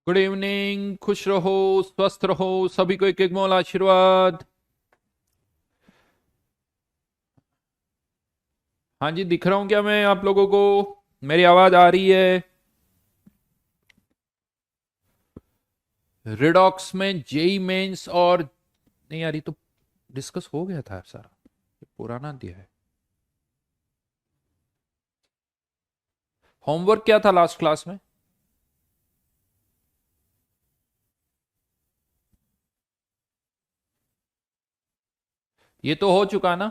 Good evening. खुश रहो, स्वस्थ रहो, सभी को एक एक मोल आशीर्वाद। हाँ जी, दिख रहा हूं क्या मैं आप लोगों को? मेरी आवाज आ रही है? रिडॉक्स में जेई मेंस और नहीं आ रही तो डिस्कस हो गया था सारा, ये पुराना दिया है। होमवर्क क्या था लास्ट क्लास में? ये तो हो चुका ना?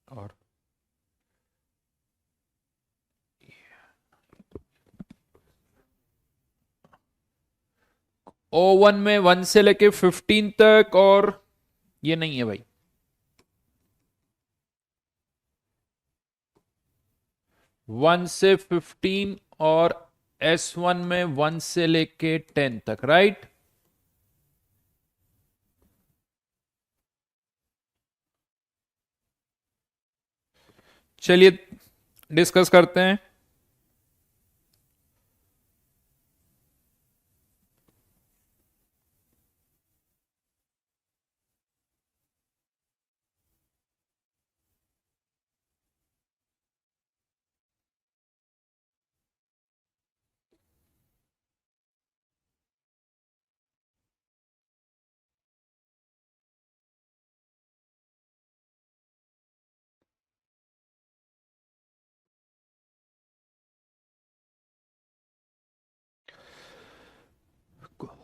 और O1 में 1 से लेके 15 तक, और ये नहीं है भाई। 1 से 15 और S1 में 1 से लेके 10 तक, राइट? चलिए डिस्कस करते हैं।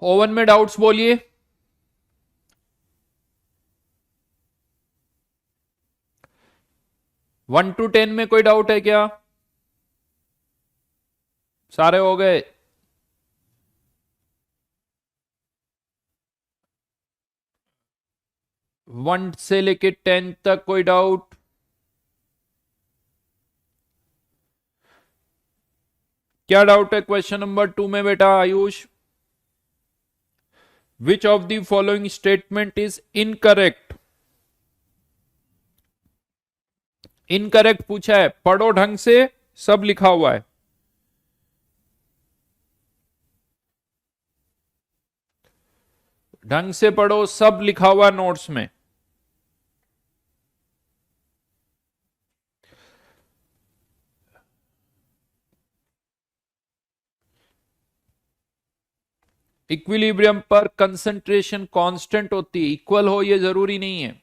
ओवन में डाउट्स बोलिए। 1 to 10 में कोई डाउट है क्या? सारे हो गए? 1 से लेके 10 तक कोई डाउट? क्या डाउट है क्वेश्चन नंबर 2 में बेटा Ayush? Which of the following statement is incorrect? Incorrect पूछा है, पढ़ो ढंग से, सब लिखा हुआ है। ढंग से पढ़ो, सब लिखा हुआ नोट्स में। इक्विलिब्रियम पर कंसंट्रेशन कांस्टेंट होती है, इक्वल हो ये जरूरी नहीं है।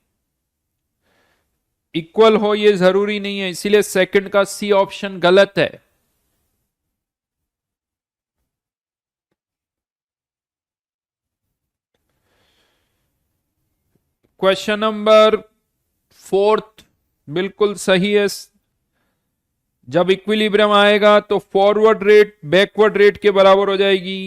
इक्वल हो ये जरूरी नहीं है, इसीलिए सेकंड का सी ऑप्शन गलत है। क्वेश्चन नंबर 4 बिल्कुल सही है। जब इक्विलिब्रियम आएगा तो फॉरवर्ड रेट बैकवर्ड रेट के बराबर हो जाएगी।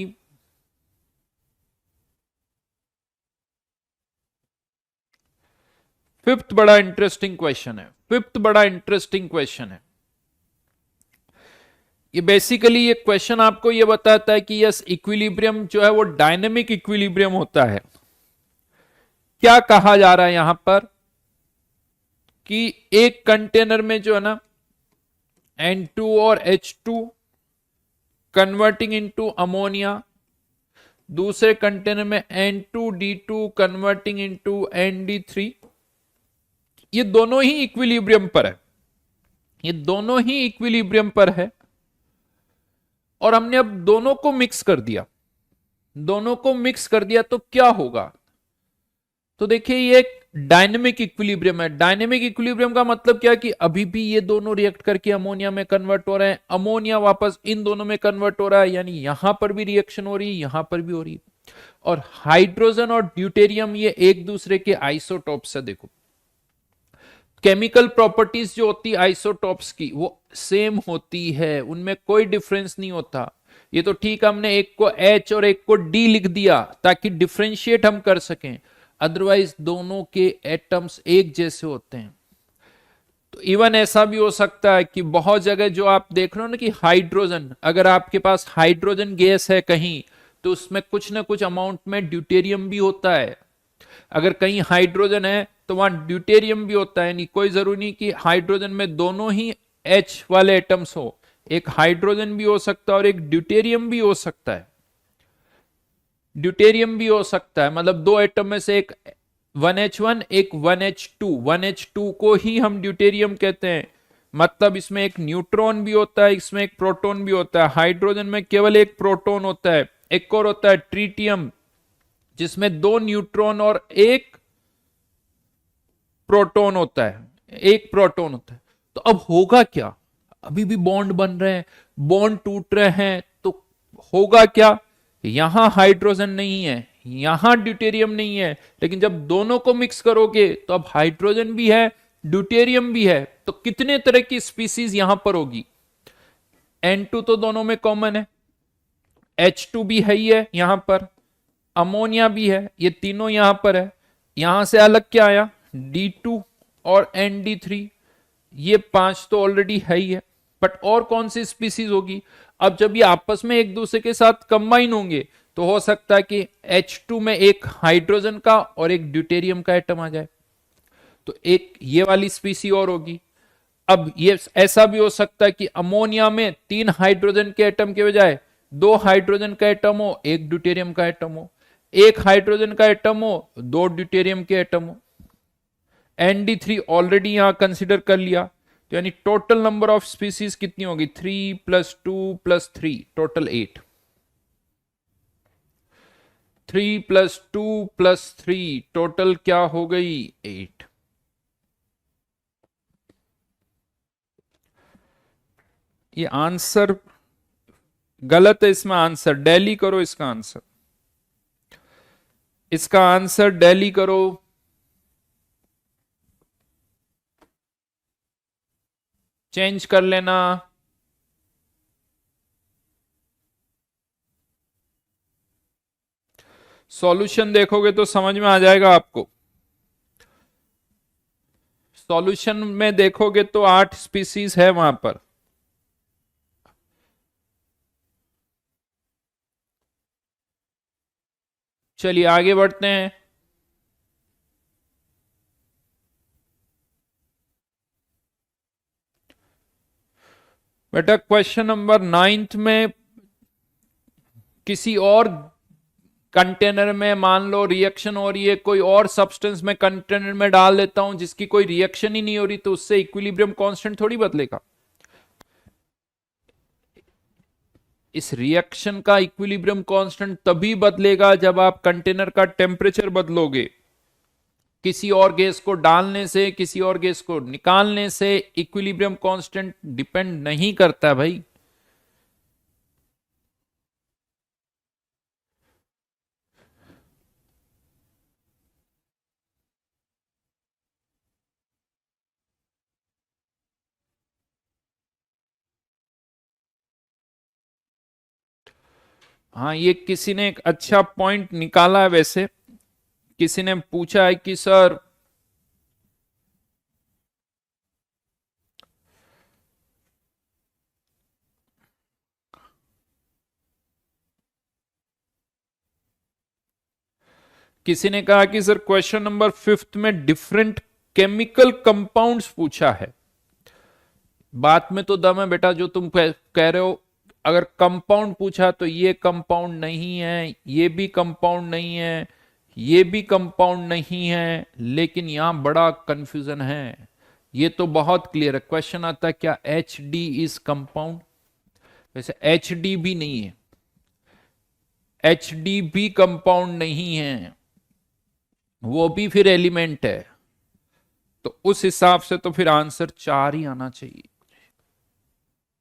फिफ्थ बड़ा इंटरेस्टिंग क्वेश्चन है। फिफ्थ बड़ा इंटरेस्टिंग क्वेश्चन है। ये बेसिकली ये क्वेश्चन आपको ये बताता है कि यस, इक्विलिब्रियम जो है वो डायनेमिक इक्विलिब्रियम होता है। क्या कहा जा रहा है यहां पर कि एक कंटेनर में जो है ना N2 और H2 कन्वर्टिंग इनटू अमोनिया, दूसरे कंटेनर में N2D2 कन्वर्टिंग इनटू ND3, ये दोनों ही इक्विलिब्रियम पर है। ये दोनों ही इक्विलिब्रियम पर है और हमने अब दोनों को मिक्स कर दिया। दोनों को मिक्स कर दिया तो क्या होगा? तो देखिए ये एक डायनेमिक इक्विलिब्रियम है। डायनेमिक इक्विलिब्रियम का मतलब क्या कि अभी भी ये दोनों रिएक्ट करके अमोनिया में कन्वर्ट हो रहे हैं, अमोनिया वापस इन दोनों में कन्वर्ट हो रहा है, यानी यहां पर भी रिएक्शन हो रही है, यहां पर भी हो रही है। और हाइड्रोजन और ड्यूटेरियम ये एक दूसरे के आइसोटॉप्स है। देखो केमिकल प्रॉपर्टीज जो होती है आइसोटॉप्स की वो सेम होती है, उनमें कोई डिफरेंस नहीं होता। ये तो ठीक हमने एक को H और एक को D लिख दिया ताकि डिफ्रेंशिएट हम कर सकें, अदरवाइज दोनों के एटम्स एक जैसे होते हैं। तो इवन ऐसा भी हो सकता है कि बहुत जगह जो आप देख रहे हो ना कि हाइड्रोजन, अगर आपके पास हाइड्रोजन गैस है कहीं तो उसमें कुछ ना कुछ अमाउंट में ड्यूटेरियम भी होता है। अगर कहीं हाइड्रोजन है तो वहां ड्यूटेरियम भी होता है। नहीं, कोई जरूरी नहीं कि हाइड्रोजन में दोनों ही H वाले एटम्स हो, एक हाइड्रोजन भी हो सकता है और एक ड्यूटेरियम भी हो सकता है। ड्यूटेरियम भी हो सकता है, मतलब दो एटम में से एक 1H1 एक 1H2, 1H2 को ही हम ड्यूटेरियम कहते हैं। मतलब इसमें एक न्यूट्रॉन भी होता है, इसमें एक प्रोटॉन भी होता है। हाइड्रोजन में केवल एक प्रोटॉन होता है। एक और होता है ट्रीटियम, जिसमें दो न्यूट्रॉन और एक प्रोटॉन होता है, एक प्रोटॉन होता है। तो अब होगा क्या, अभी भी बॉन्ड बन रहे हैं, बॉन्ड टूट रहे हैं, तो होगा क्या, यहां हाइड्रोजन नहीं है, यहां ड्यूटेरियम नहीं है, लेकिन जब दोनों को मिक्स करोगे तो अब हाइड्रोजन भी है, ड्यूटेरियम भी है। तो कितने तरह की स्पीसीज यहां पर होगी? N2 तो दोनों में कॉमन है, H2 भी है ही है यहां पर, अमोनिया भी है, ये तीनों यहां पर है। यहां से अलग क्या आया? D2 और ND3, ये पांच तो ऑलरेडी है ही है। बट और कौन सी स्पीसीज होगी? अब जब ये आपस में एक दूसरे के साथ कंबाइन होंगे तो हो सकता है कि H2 में एक हाइड्रोजन का और एक ड्यूटेरियम का एटम आ जाए, तो एक ये वाली स्पीसी और होगी। अब ये ऐसा भी हो सकता है कि अमोनिया में 3 हाइड्रोजन के एटम के बजाय 2 हाइड्रोजन का एटम हो, एक ड्यूटेरियम का एटम हो, एक हाइड्रोजन का एटम हो, 2 ड्यूटेरियम के एटम हो। ND3 ऑलरेडी यहां कंसिडर कर लिया, तो यानी टोटल नंबर ऑफ स्पीसीज कितनी होगी? 3 + 2 + 3, टोटल 8। 3 + 2 + 3, टोटल क्या हो गई? 8। ये आंसर गलत है, इसमें आंसर डेली करो, इसका आंसर, इसका आंसर डेली करो। चेंज कर लेना। सॉल्यूशन देखोगे तो समझ में आ जाएगा आपको। सॉल्यूशन में देखोगे तो 8 स्पीसीज है वहां पर। चलिए आगे बढ़ते हैं। बेटा क्वेश्चन नंबर 9 में किसी और कंटेनर में मान लो रिएक्शन हो रही है, कोई और सब्सटेंस में कंटेनर में डाल देता हूं जिसकी कोई रिएक्शन ही नहीं हो रही, तो उससे इक्विलिब्रियम कांस्टेंट थोड़ी बदलेगा। इस रिएक्शन का इक्विलिब्रियम कांस्टेंट तभी बदलेगा जब आप कंटेनर का टेम्परेचर बदलोगे। किसी और गैस को डालने से, किसी और गैस को निकालने से इक्विलिब्रियम कांस्टेंट डिपेंड नहीं करता भाई। हाँ, ये किसी ने एक अच्छा पॉइंट निकाला है वैसे। किसी ने पूछा है कि सर किसी ने कहा कि सर क्वेश्चन नंबर 5 में डिफरेंट केमिकल कंपाउंड्स पूछा है। बात में तो दम है बेटा, जो तुम कह रहे हो। अगर कंपाउंड पूछा तो ये कंपाउंड नहीं है, ये भी कंपाउंड नहीं है, ये भी कंपाउंड नहीं है, लेकिन यहां बड़ा कंफ्यूजन है। ये तो बहुत क्लियर है। क्वेश्चन आता है क्या HD इज कंपाउंड? वैसे HD भी नहीं है, HD भी कंपाउंड नहीं है, वो भी फिर एलिमेंट है। तो उस हिसाब से तो फिर आंसर 4 ही आना चाहिए।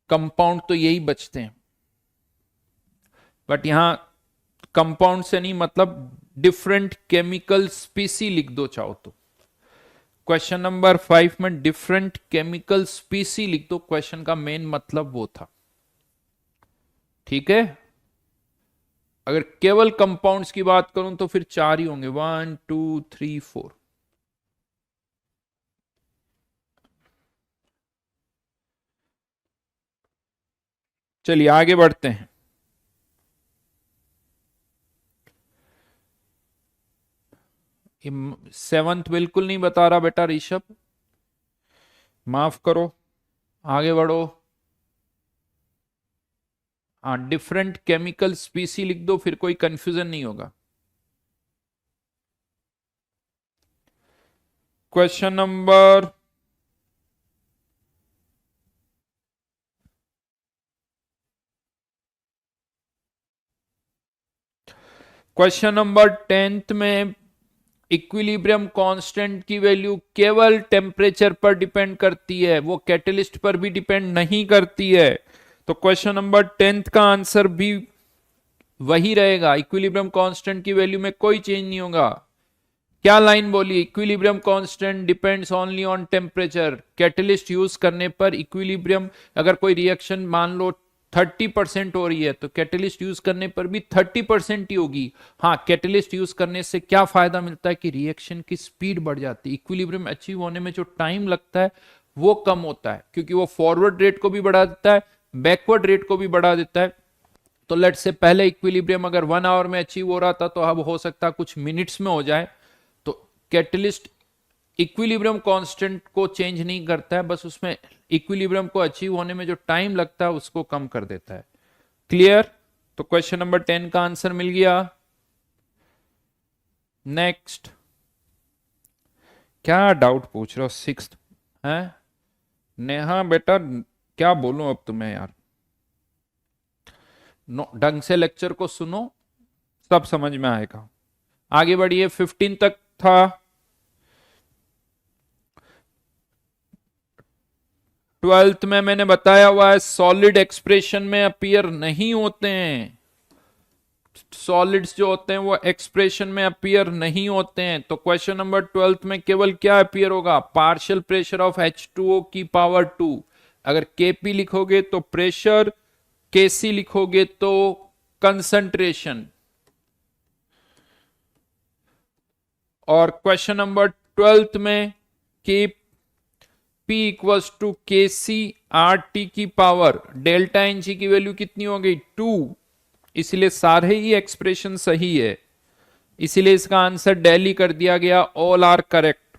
कंपाउंड तो यही बचते हैं, बट यहां कंपाउंड से नहीं मतलब डिफरेंट केमिकल स्पीसी लिख दो चाहो तो। क्वेश्चन नंबर 5 में डिफरेंट केमिकल स्पीसी लिख दो, क्वेश्चन का मेन मतलब वो था। ठीक है, अगर केवल कंपाउंड्स की बात करूं तो फिर 4 ही होंगे, 1 2 3 4। चलिए आगे बढ़ते हैं। सेवंथ बिल्कुल नहीं बता रहा बेटा ऋषभ, माफ करो। आगे बढ़ो। हाँ, डिफरेंट केमिकल स्पीसी लिख दो, फिर कोई कंफ्यूजन नहीं होगा। Question number question number 10th में इक्विलिब्रियम कांस्टेंट की वैल्यू केवल टेम्परेचर पर डिपेंड करती है, वो कैटलिस्ट पर भी डिपेंड नहीं करती है। तो क्वेश्चन नंबर 10th का आंसर भी वही रहेगा, इक्विलिब्रियम कांस्टेंट की वैल्यू में कोई चेंज नहीं होगा। क्या लाइन बोली? Equilibrium constant depends only on temperature. Catalyst use करने पर इक्विलिब्रियम, अगर कोई रिएक्शन मान लो 30% हो रही है तो कैटलिस्ट यूज करने पर भी 30% ही होगी। हाँ, कैटलिस्ट यूज करने से क्या फायदा मिलता है कि रिएक्शन की स्पीड बढ़ जाती है, इक्विलिब्रियम अचीव होने में जो टाइम लगता है वो कम होता है, क्योंकि वो फॉरवर्ड रेट को भी बढ़ा देता है, बैकवर्ड रेट को भी बढ़ा देता है। तो लेट से पहले इक्विलिब्रियम अगर 1 आवर में अचीव हो रहा था तो अब हो सकता है कुछ मिनट्स में हो जाए। तो कैटलिस्ट इक्विलिब्रियम कांस्टेंट को चेंज नहीं करता है, बस उसमें इक्विलिब्रियम को अचीव होने में जो टाइम लगता है उसको कम कर देता है। क्लियर? तो क्वेश्चन नंबर 10 का आंसर मिल गया। नेक्स्ट, क्या डाउट पूछ रहे हो? 6th है नेहा बेटा, क्या बोलूं अब तुम्हें यार। ढंग से लेक्चर को सुनो, सब समझ में आएगा। आगे बढ़िए, 15 तक था। 12th में मैंने बताया हुआ है सॉलिड एक्सप्रेशन में अपीयर नहीं होते हैं, सॉलिड्स जो होते हैं वो एक्सप्रेशन में अपीयर नहीं होते हैं। तो क्वेश्चन नंबर 12th में केवल क्या अपीयर होगा? पार्शियल प्रेशर ऑफ H2O की पावर 2। अगर Kp लिखोगे तो प्रेशर, Kc लिखोगे तो कंसंट्रेशन। और क्वेश्चन नंबर 12th में के P इक्वल्स टू के सी आर टी की पावर डेल्टा एन जी की वैल्यू कितनी हो गई? 2। इसलिए सारे ही एक्सप्रेशन सही है, इसीलिए इसका आंसर दिल्ली कर दिया गया। All are correct.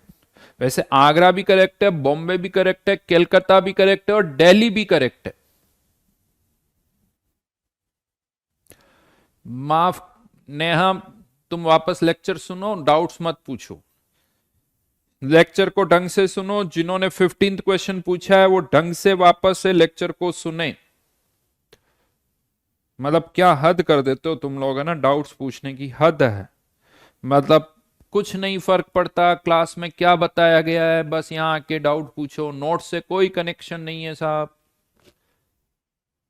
वैसे आगरा भी करेक्ट है, बॉम्बे भी करेक्ट है, कलकत्ता भी करेक्ट है और दिल्ली भी करेक्ट है। माफ नेहा, तुम वापस लेक्चर सुनो, डाउट्स मत पूछो, लेक्चर को ढंग से सुनो। जिन्होंने 15th क्वेश्चन पूछा है वो ढंग से वापस से लेक्चर को सुने। मतलब क्या हद कर देते हो तुम लोग, है ना, डाउट्स पूछने की हद है। मतलब कुछ नहीं फर्क पड़ता क्लास में क्या बताया गया है, बस यहाँ आके डाउट पूछो, नोट से कोई कनेक्शन नहीं है साहब।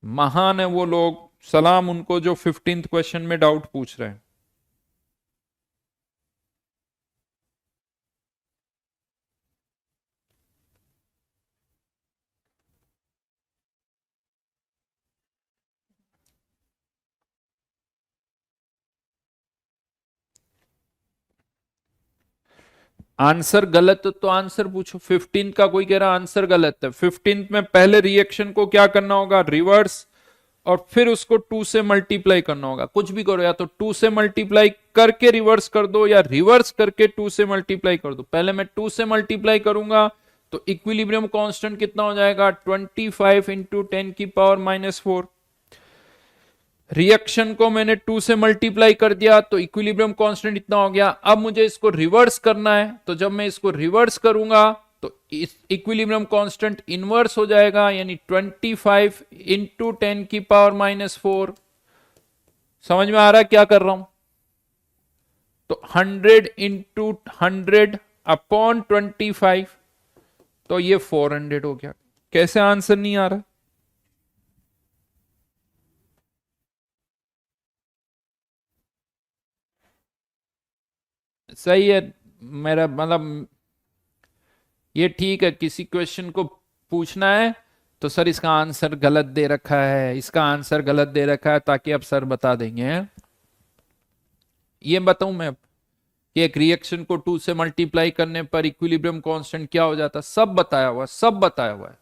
महान है वो लोग, सलाम उनको जो 15th क्वेश्चन में डाउट पूछ रहे हैं। आंसर गलत है तो आंसर पूछो। 15th का कोई कह रहा आंसर गलत है, 15th में पहले रिएक्शन को क्या करना होगा? रिवर्स, और फिर उसको 2 से मल्टीप्लाई करना होगा। कुछ भी करो, या तो 2 से मल्टीप्लाई करके रिवर्स कर दो या रिवर्स करके 2 से मल्टीप्लाई कर दो। पहले मैं 2 से मल्टीप्लाई करूंगा तो इक्विलिब्रियम कांस्टेंट कितना हो जाएगा? 25 इंटू 10⁻⁻⁴। रिएक्शन को मैंने 2 से मल्टीप्लाई कर दिया तो इक्विलिब्रियम कांस्टेंट इतना हो गया। अब मुझे इसको रिवर्स करना है, तो जब मैं इसको रिवर्स करूंगा तो इस इक्विलिब्रियम कांस्टेंट इनवर्स हो जाएगा, यानी 25 इंटू 10⁻⁻⁴। समझ में आ रहा है क्या कर रहा हूं? तो 100 इंटू 100 अपॉन 25, तो ये 400 हो गया। कैसे आंसर नहीं आ रहा? सही है मेरा मतलब, ये ठीक है। किसी क्वेश्चन को पूछना है तो सर इसका आंसर गलत दे रखा है, इसका आंसर गलत दे रखा है, ताकि अब सर बता देंगे। ये बताऊं मैं कि एक रिएक्शन को 2 से मल्टीप्लाई करने पर इक्विलिब्रियम कांस्टेंट क्या हो जाता? सब बताया हुआ है, सब बताया हुआ है।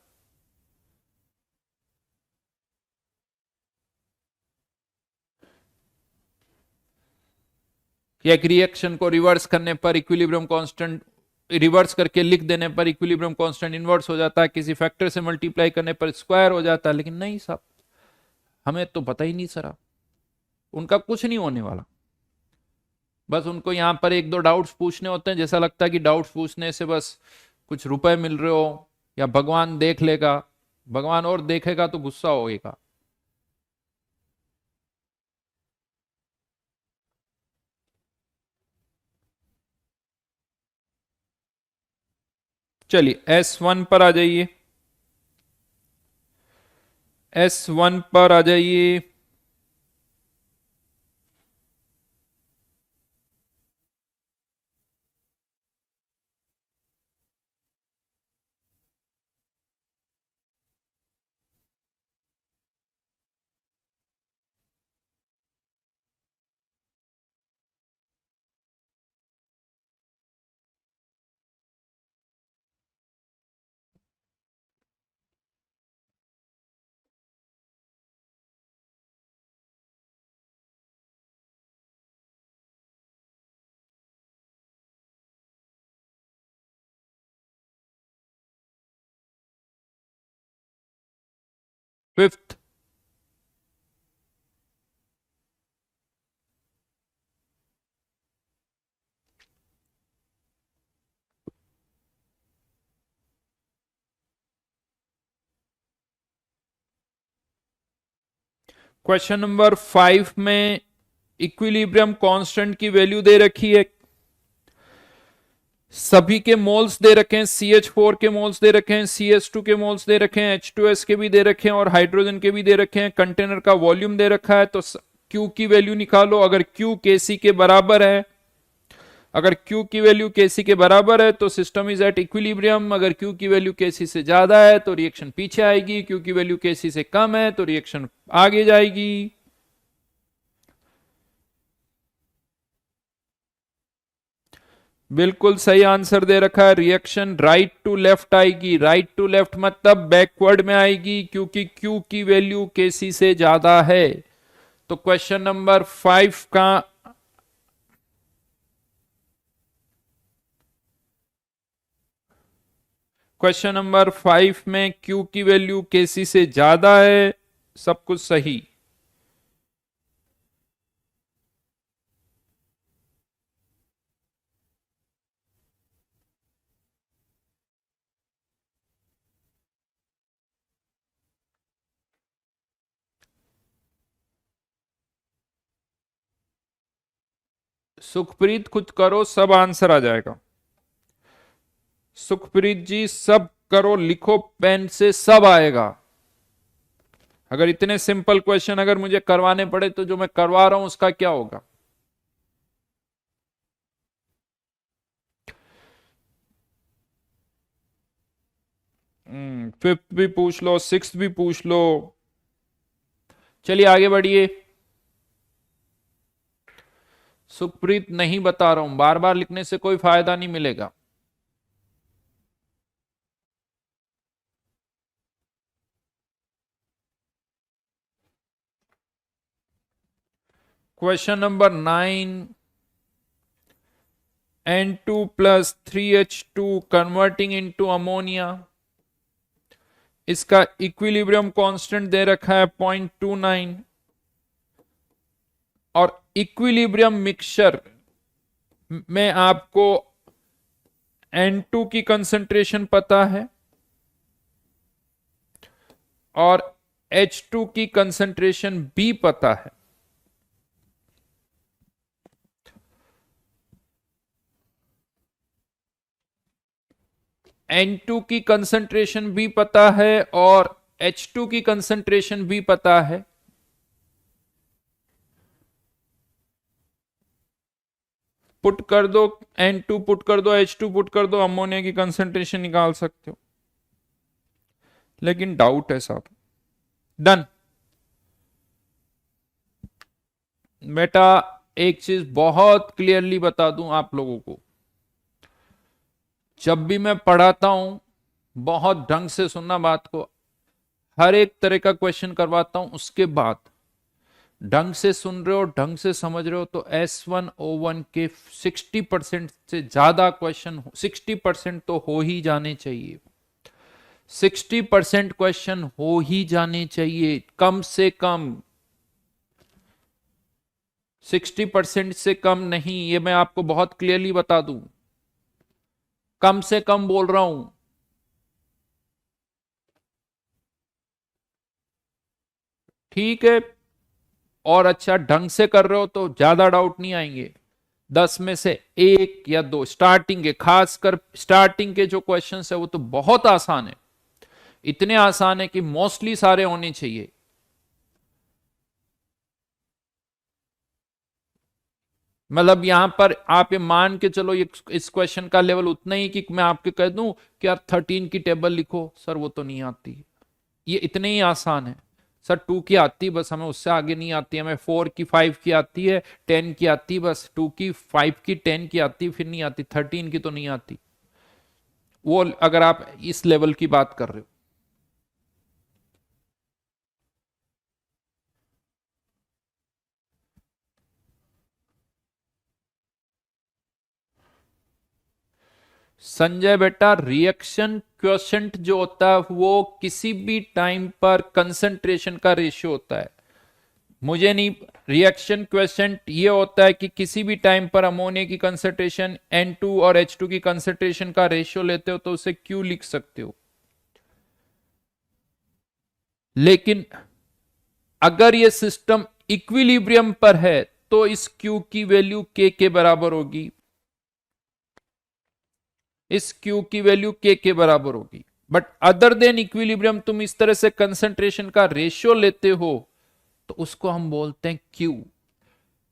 कि एक रिएक्शन को रिवर्स करने पर इक्विलिब्रियम कांस्टेंट रिवर्स करके लिख देने पर इक्विलिब्रियम कांस्टेंट इनवर्स हो जाता है, किसी फैक्टर से मल्टीप्लाई करने पर स्क्वायर हो जाता है। लेकिन नहीं साहब, हमें तो पता ही नहीं सरा, उनका कुछ नहीं होने वाला। बस उनको यहां पर एक दो डाउट्स पूछने होते हैं, जैसा लगता है कि डाउट्स पूछने से बस कुछ रुपए मिल रहे हो, या भगवान देख लेगा, भगवान और देखेगा तो गुस्सा होएगा। चलिए S1 पर आ जाइए, S1 पर आ जाइए। फिफ्थ, क्वेश्चन नंबर 5 में इक्विलिब्रियम कांस्टेंट की वैल्यू दे रखी है, सभी के मोल्स दे रखे हैं, CH4 के मोल्स दे रखे हैं, CH2 के मोल्स दे रखे हैं, H2S के भी दे रखे हैं और हाइड्रोजन के भी दे रखे हैं, कंटेनर का वॉल्यूम दे रखा है। तो Q की वैल्यू निकालो। अगर Q Kc के बराबर है, अगर Q की वैल्यू Kc के बराबर है तो सिस्टम इज एट इक्विलिब्रियम। अगर Q की वैल्यू Kc से ज्यादा है तो रिएक्शन पीछे आएगी, Q की वैल्यू Kc से कम है तो रिएक्शन आगे जाएगी। बिल्कुल सही आंसर दे रखा है। रिएक्शन राइट टू लेफ्ट आएगी, राइट टू लेफ्ट मतलब बैकवर्ड में आएगी, क्योंकि Q की वैल्यू Kc से ज्यादा है। तो क्वेश्चन नंबर 5 का क्वेश्चन नंबर 5 में Q की वैल्यू Kc से ज्यादा है, सब कुछ सही। सुखप्रीत खुद करो, सब आंसर आ जाएगा। सुखप्रीत जी सब करो, लिखो पेन से, सब आएगा। अगर इतने सिंपल क्वेश्चन अगर मुझे करवाने पड़े तो जो मैं करवा रहा हूं उसका क्या होगा। फिफ्थ भी पूछ लो, सिक्स्थ भी पूछ लो। चलिए आगे बढ़िए। सुखप्रीत नहीं बता रहा हूं, बार बार लिखने से कोई फायदा नहीं मिलेगा। Question number 9, N2 plus 3H2 converting into ammonia, इसका इक्विलिब्रियम कांस्टेंट दे रखा है 0.29 और इक्विलिब्रियम मिक्सचर में आपको N2 की कंसंट्रेशन पता है और H2 की कंसंट्रेशन भी पता है। N2 की कंसंट्रेशन भी पता है और H2 की कंसंट्रेशन भी पता है। पुट कर दो, N2 पुट कर दो, H2 पुट कर दो, अमोनिया की कंसंट्रेशन निकाल सकते हो। लेकिन डाउट है साहब। डन। बेटा एक चीज बहुत क्लियरली बता दूं आप लोगों को, जब भी मैं पढ़ाता हूं बहुत ढंग से सुनना बात को, हर एक तरह का क्वेश्चन करवाता हूं, उसके बाद ढंग से सुन रहे हो, ढंग से समझ रहे हो तो S1O1 के 60% से ज्यादा क्वेश्चन, 60% तो हो ही जाने चाहिए। 60% क्वेश्चन हो ही जाने चाहिए कम से कम। 60% से कम नहीं, ये मैं आपको बहुत क्लियरली बता दूं, कम से कम बोल रहा हूं। ठीक है, और अच्छा ढंग से कर रहे हो तो ज्यादा डाउट नहीं आएंगे। 10 में से 1 या 2 स्टार्टिंग के, खासकर स्टार्टिंग के जो क्वेश्चंस है वो तो बहुत आसान है, इतने आसान है कि मोस्टली सारे होने चाहिए। मतलब यहां पर आप ये मान के चलो, ये इस क्वेश्चन का लेवल उतना ही कि मैं आपके कह दूं कि यार 13 की टेबल लिखो, सर वो तो नहीं आती। ये इतने ही आसान है। सर 2 की आती है बस, हमें उससे आगे नहीं आती, हमें 4 की 5 की आती है, 10 की आती है बस, 2 की 5 की 10 की आती है, फिर नहीं आती, 13 की तो नहीं आती। वो अगर आप इस लेवल की बात कर रहे हो। संजय बेटा, रिएक्शन क्वोशंट जो होता है वो किसी भी टाइम पर कंसंट्रेशन का रेशियो होता है। मुझे नहीं, रिएक्शन क्वोशंट ये होता है कि किसी भी टाइम पर अमोनिया की कंसंट्रेशन N2 और H2 की कंसंट्रेशन का रेशियो लेते हो तो उसे Q लिख सकते हो। लेकिन अगर ये सिस्टम इक्विलिब्रियम पर है तो इस Q की वैल्यू K के बराबर होगी, इस Q की वैल्यू K के बराबर होगी। बट अदर देन इक्विलिब्रियम तुम इस तरह से कंसंट्रेशन का रेशियो लेते हो तो उसको हम बोलते हैं Q।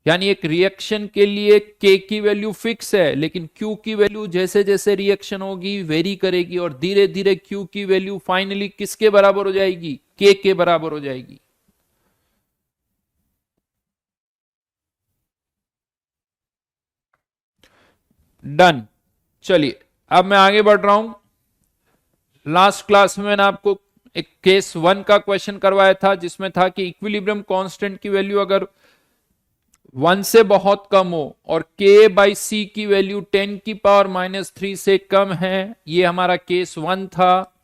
यानी एक रिएक्शन के लिए K की वैल्यू फिक्स है, लेकिन Q की वैल्यू जैसे जैसे रिएक्शन होगी वेरी करेगी, और धीरे धीरे Q की वैल्यू फाइनली किसके बराबर हो जाएगी? K के बराबर हो जाएगी। डन। चलिए अब मैं आगे बढ़ रहा हूं। लास्ट क्लास में मैंने आपको एक केस 1 का क्वेश्चन करवाया था जिसमें था कि इक्विलिब्रियम कांस्टेंट की वैल्यू अगर 1 से बहुत कम हो और K/C की वैल्यू 10 की पावर -3 से कम है, ये हमारा केस 1 था।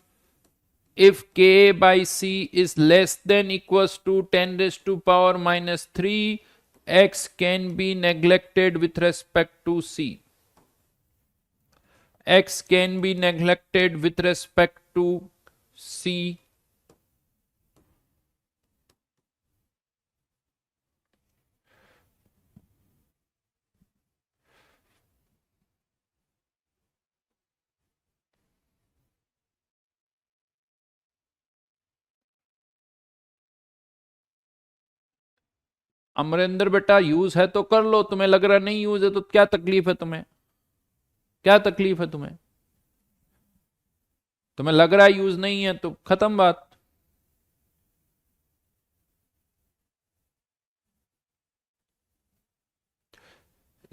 If K/C is less than equals to 10 raised to power -3, X can be neglected with respect to C. X can be neglected with respect to C. Amarinder बेटा, यूज है तो कर लो, तुम्हें लग रहा नहीं यूज है तो क्या तकलीफ है तुम्हें? क्या तकलीफ है तुम्हें? तुम्हें लग रहा है यूज नहीं है तो खत्म बात।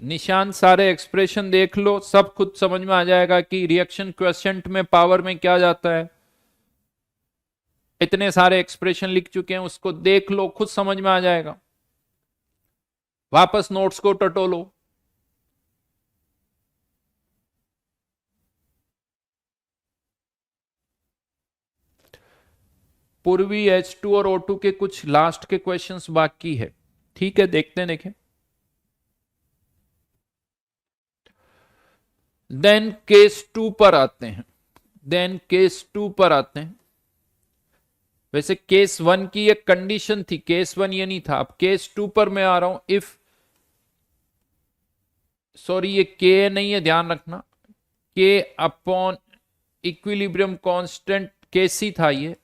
निशान सारे एक्सप्रेशन देख लो, सब खुद समझ में आ जाएगा कि रिएक्शन क्वेश्चंट में पावर में क्या जाता है। इतने सारे एक्सप्रेशन लिख चुके हैं, उसको देख लो, खुद समझ में आ जाएगा। वापस नोट्स को टटोलो। पूर्वी H2 और O2 के कुछ लास्ट के क्वेश्चंस बाकी है। ठीक है, देखते हैं, देखें। देन केस 2 पर आते हैं। देन केस 2 पर आते हैं। वैसे केस 1 की एक कंडीशन थी, केस 1 ये नहीं था। अब केस 2 पर मैं आ रहा हूं। इफ, सॉरी ये के नहीं है, ध्यान रखना, के अपॉन इक्विलिब्रियम कांस्टेंट केसी था ये,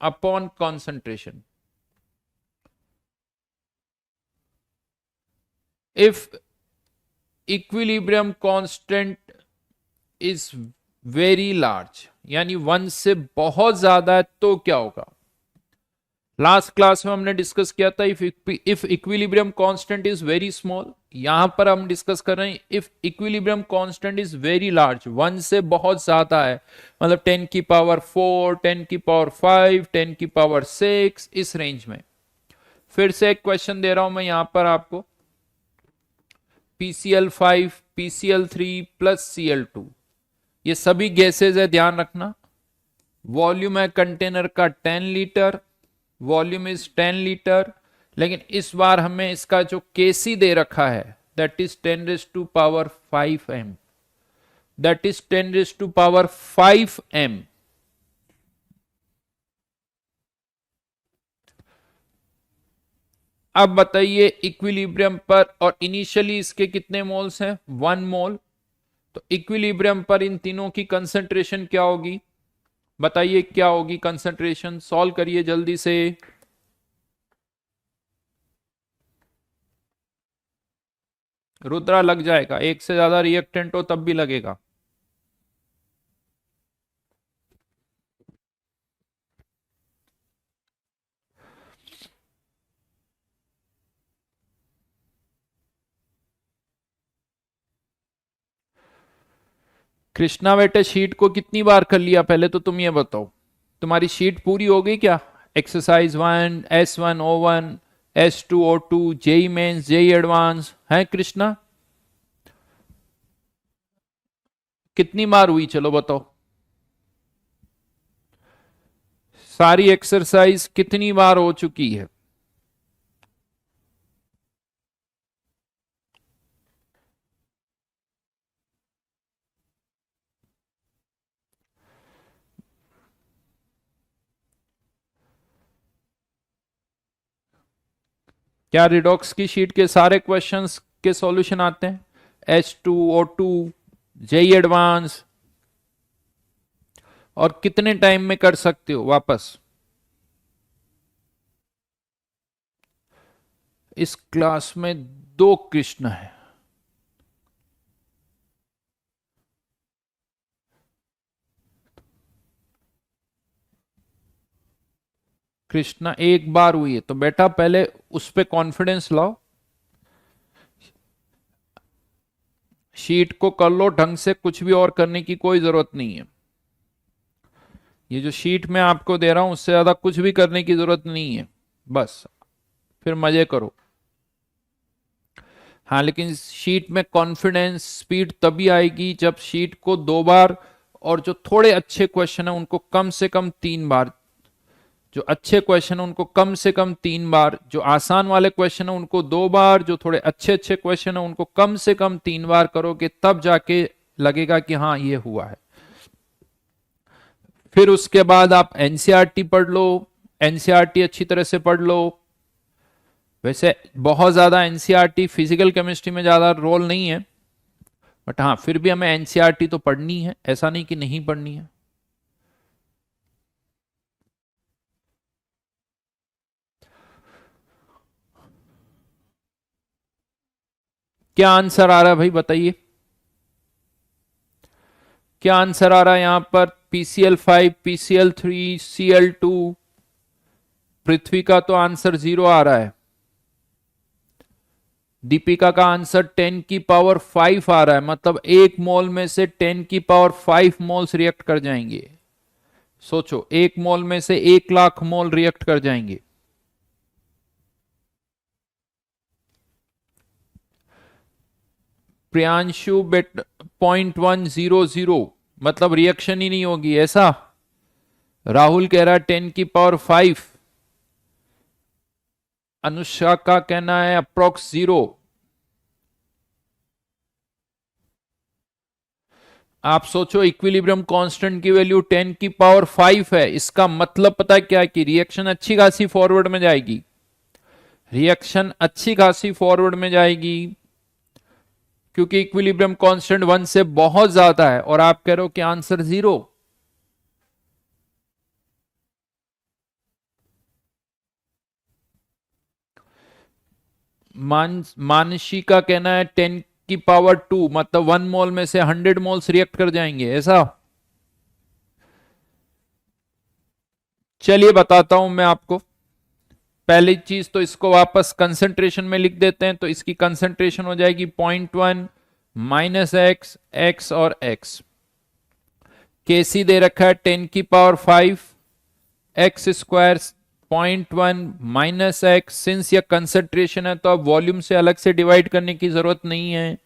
upon concentration. If equilibrium constant is very large, यानी 1 से बहुत ज्यादा है, तो क्या होगा? लास्ट क्लास में हमने डिस्कस किया था if equilibrium constant is very small. यहां पर हम डिस्कस कर रहे हैं if equilibrium constant is very large, 1 से बहुत ज्यादा है, मतलब 10 की पावर 4, 10 की पावर 5, 10 की पावर 6, इस रेंज में। फिर से एक क्वेश्चन दे रहा हूं मैं यहां पर आपको, PCl5 PCl3 प्लस Cl2, ये सभी गैसेज है, ध्यान रखना। वॉल्यूम है कंटेनर का 10 लीटर, वॉल्यूम इज 10 लीटर, लेकिन इस बार हमें इसका जो केसी दे रखा है that is 10 raise to power 5 m, that is 10 raise to power 5 m। अब बताइए इक्विलिब्रियम पर, और इनिशियली इसके कितने मोल्स हैं, 1 मोल, तो इक्विलिब्रियम पर इन तीनों की कंसंट्रेशन क्या होगी, बताइए क्या होगी कंसंट्रेशन, सॉल्व करिए जल्दी से। रुद्रा लग जाएगा, एक से ज्यादा रिएक्टेंट हो तब भी लगेगा। कृष्णा बेटे शीट को कितनी बार कर लिया, पहले तो तुम ये बताओ, तुम्हारी शीट पूरी हो गई क्या, exercise 1, S1O1, S2O2, JEE mains, JEE advance है कृष्णा, कितनी बार हुई, चलो बताओ, सारी एक्सरसाइज कितनी बार हो चुकी है। क्या रिडॉक्स की शीट के सारे क्वेश्चंस के सॉल्यूशन आते हैं, H2O2, जेई एडवांस, और कितने टाइम में कर सकते हो वापस। इस क्लास में 2 कृष्ण है, कृष्णा एक बार हुई है, तो बेटा पहले उस पे कॉन्फिडेंस लाओ, शीट को कर लो ढंग से, कुछ भी और करने की कोई जरूरत नहीं है। ये जो शीट मैं आपको दे रहा हूं उससे ज्यादा कुछ भी करने की जरूरत नहीं है, बस फिर मजे करो। हाँ लेकिन शीट में कॉन्फिडेंस स्पीड तभी आएगी जब शीट को 2 बार, और जो थोड़े अच्छे क्वेश्चन है उनको कम से कम 3 बार, जो अच्छे क्वेश्चन है उनको कम से कम 3 बार, जो आसान वाले क्वेश्चन है उनको 2 बार, जो थोड़े अच्छे अच्छे क्वेश्चन है उनको कम से कम 3 बार करोगे, तब जाके लगेगा कि हाँ ये हुआ है। फिर उसके बाद आप एनसीईआरटी पढ़ लो, एनसीईआरटी अच्छी तरह से पढ़ लो। वैसे बहुत ज्यादा एनसीईआरटी फिजिकल केमिस्ट्री में ज्यादा रोल नहीं है, बट हाँ फिर भी हमें एनसीईआरटी तो पढ़नी है, ऐसा नहीं कि नहीं पढ़नी है। क्या आंसर आ रहा है भाई बताइए, क्या आंसर आ रहा है यहां पर, PCl5 PCl3 Cl2, पृथ्वी का तो आंसर 0 आ रहा है, दीपिका का आंसर 10 की पावर 5 आ रहा है, मतलब 1 मोल में से 10 की पावर 5 मोल्स रिएक्ट कर जाएंगे। सोचो 1 मोल में से 1 लाख मोल रिएक्ट कर जाएंगे। प्रियांशु बेट 0.100, मतलब रिएक्शन ही नहीं होगी ऐसा। राहुल कह रहा है 10 की पावर 5, अनुष्का का कहना है अप्रोक्स 0। आप सोचो इक्विलिब्रियम कांस्टेंट की वैल्यू 10 की पावर 5 है, इसका मतलब पता है क्या, कि रिएक्शन अच्छी खासी फॉरवर्ड में जाएगी, रिएक्शन अच्छी खासी फॉरवर्ड में जाएगी, क्योंकि इक्विलिब्रियम कांस्टेंट 1 से बहुत ज्यादा है, और आप कह रहे हो कि आंसर 0। मानसी का कहना है 10 की पावर 2, मतलब 1 मोल में से 100 मोल्स रिएक्ट कर जाएंगे ऐसा। चलिए बताता हूं मैं आपको, पहली चीज तो इसको वापस कंसंट्रेशन में लिख देते हैं, तो इसकी कंसंट्रेशन हो जाएगी 0.1 माइनस एक्स, एक्स और एक्स, केसी दे रखा है 10 की power 5, x square 0.1 minus x, since ये कंसंट्रेशन है तो अब वॉल्यूम से अलग से डिवाइड करने की जरूरत नहीं है।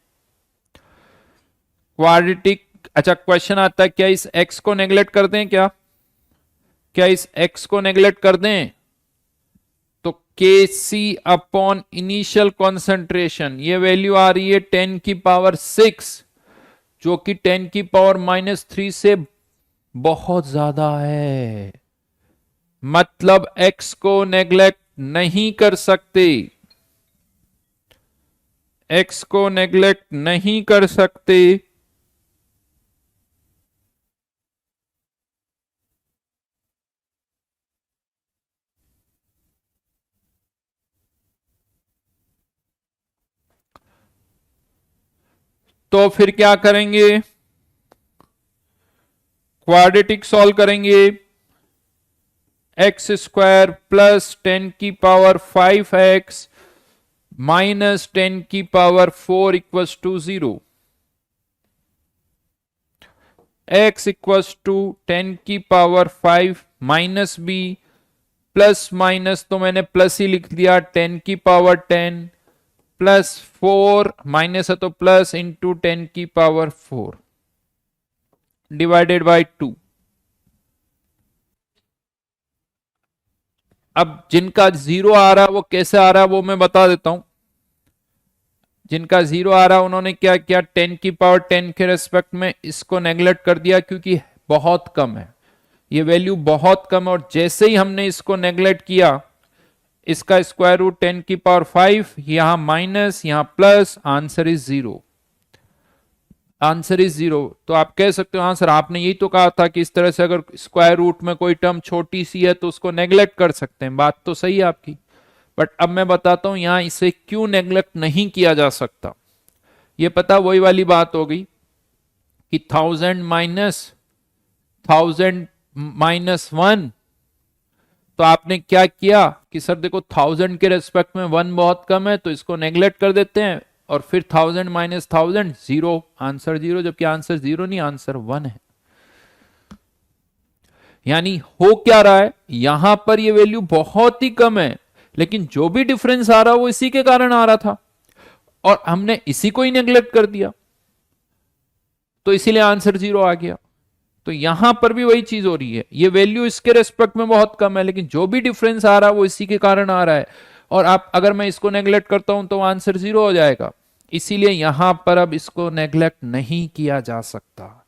क्वाड्रेटिक, अच्छा क्वेश्चन आता है क्या इस x को नेग्लेक्ट कर दें, क्या इस x को नेग्लेक्ट कर दें? तो Kc अपॉन इनिशियल कॉन्सेंट्रेशन, ये वैल्यू आ रही है 10 की पावर 6, जो कि 10 की पावर -3 से बहुत ज्यादा है। मतलब x को नेग्लेक्ट नहीं कर सकते, x को नेग्लेक्ट नहीं कर सकते। तो फिर क्या करेंगे? क्वाड्रेटिक सॉल्व करेंगे। एक्स स्क्वायर प्लस 10 की पावर 5x माइनस 10 की power 4 equals to 0। x equals to 10 की power 5 minus b, plus minus तो मैंने प्लस ही लिख दिया, 10 की पावर 10 प्लस 4 माइनस है तो प्लस इंटू 10 की पावर 4 डिवाइडेड बाय 2। अब जिनका जीरो आ रहा है वो कैसे आ रहा है वो मैं बता देता हूं। जिनका जीरो आ रहा है उन्होंने क्या किया, 10 की पावर 10 के रेस्पेक्ट में इसको नेग्लेक्ट कर दिया क्योंकि बहुत कम है, ये वैल्यू बहुत कम है। और जैसे ही हमने इसको नेग्लेक्ट किया, इसका स्क्वायर रूट 10 की पावर 5, यहां माइनस यहां plus, answer is 0, answer is 0। तो आप कह सकते हो हाँ सर आपने यही तो कहा था कि इस तरह से अगर स्क्वायर रूट में कोई टर्म छोटी सी है तो उसको नेग्लेक्ट कर सकते हैं, बात तो सही है आपकी। बट अब मैं बताता हूं यहां इसे क्यों नेग्लेक्ट नहीं किया जा सकता। ये पता वही वाली बात हो गई कि 1000 - 1, तो आपने क्या किया कि सर देखो 1000 के रेस्पेक्ट में 1 बहुत कम है तो इसको नेग्लेक्ट कर देते हैं, और फिर 1000 - 1000 0, आंसर 0, जबकि आंसर 0 नहीं, आंसर 1 है। यानी हो क्या रहा है, यहां पर ये वैल्यू बहुत ही कम है, लेकिन जो भी डिफरेंस आ रहा वो इसी के कारण आ रहा था और हमने इसी को ही नेग्लेक्ट कर दिया, तो इसीलिए आंसर 0 आ गया। तो यहां पर भी वही चीज हो रही है, ये वैल्यू इसके रेस्पेक्ट में बहुत कम है, लेकिन जो भी डिफरेंस आ रहा है वो इसी के कारण आ रहा है, और आप अगर मैं इसको नेग्लेक्ट करता हूं तो आंसर 0 हो जाएगा। इसीलिए यहां पर अब इसको नेग्लेक्ट नहीं किया जा सकता।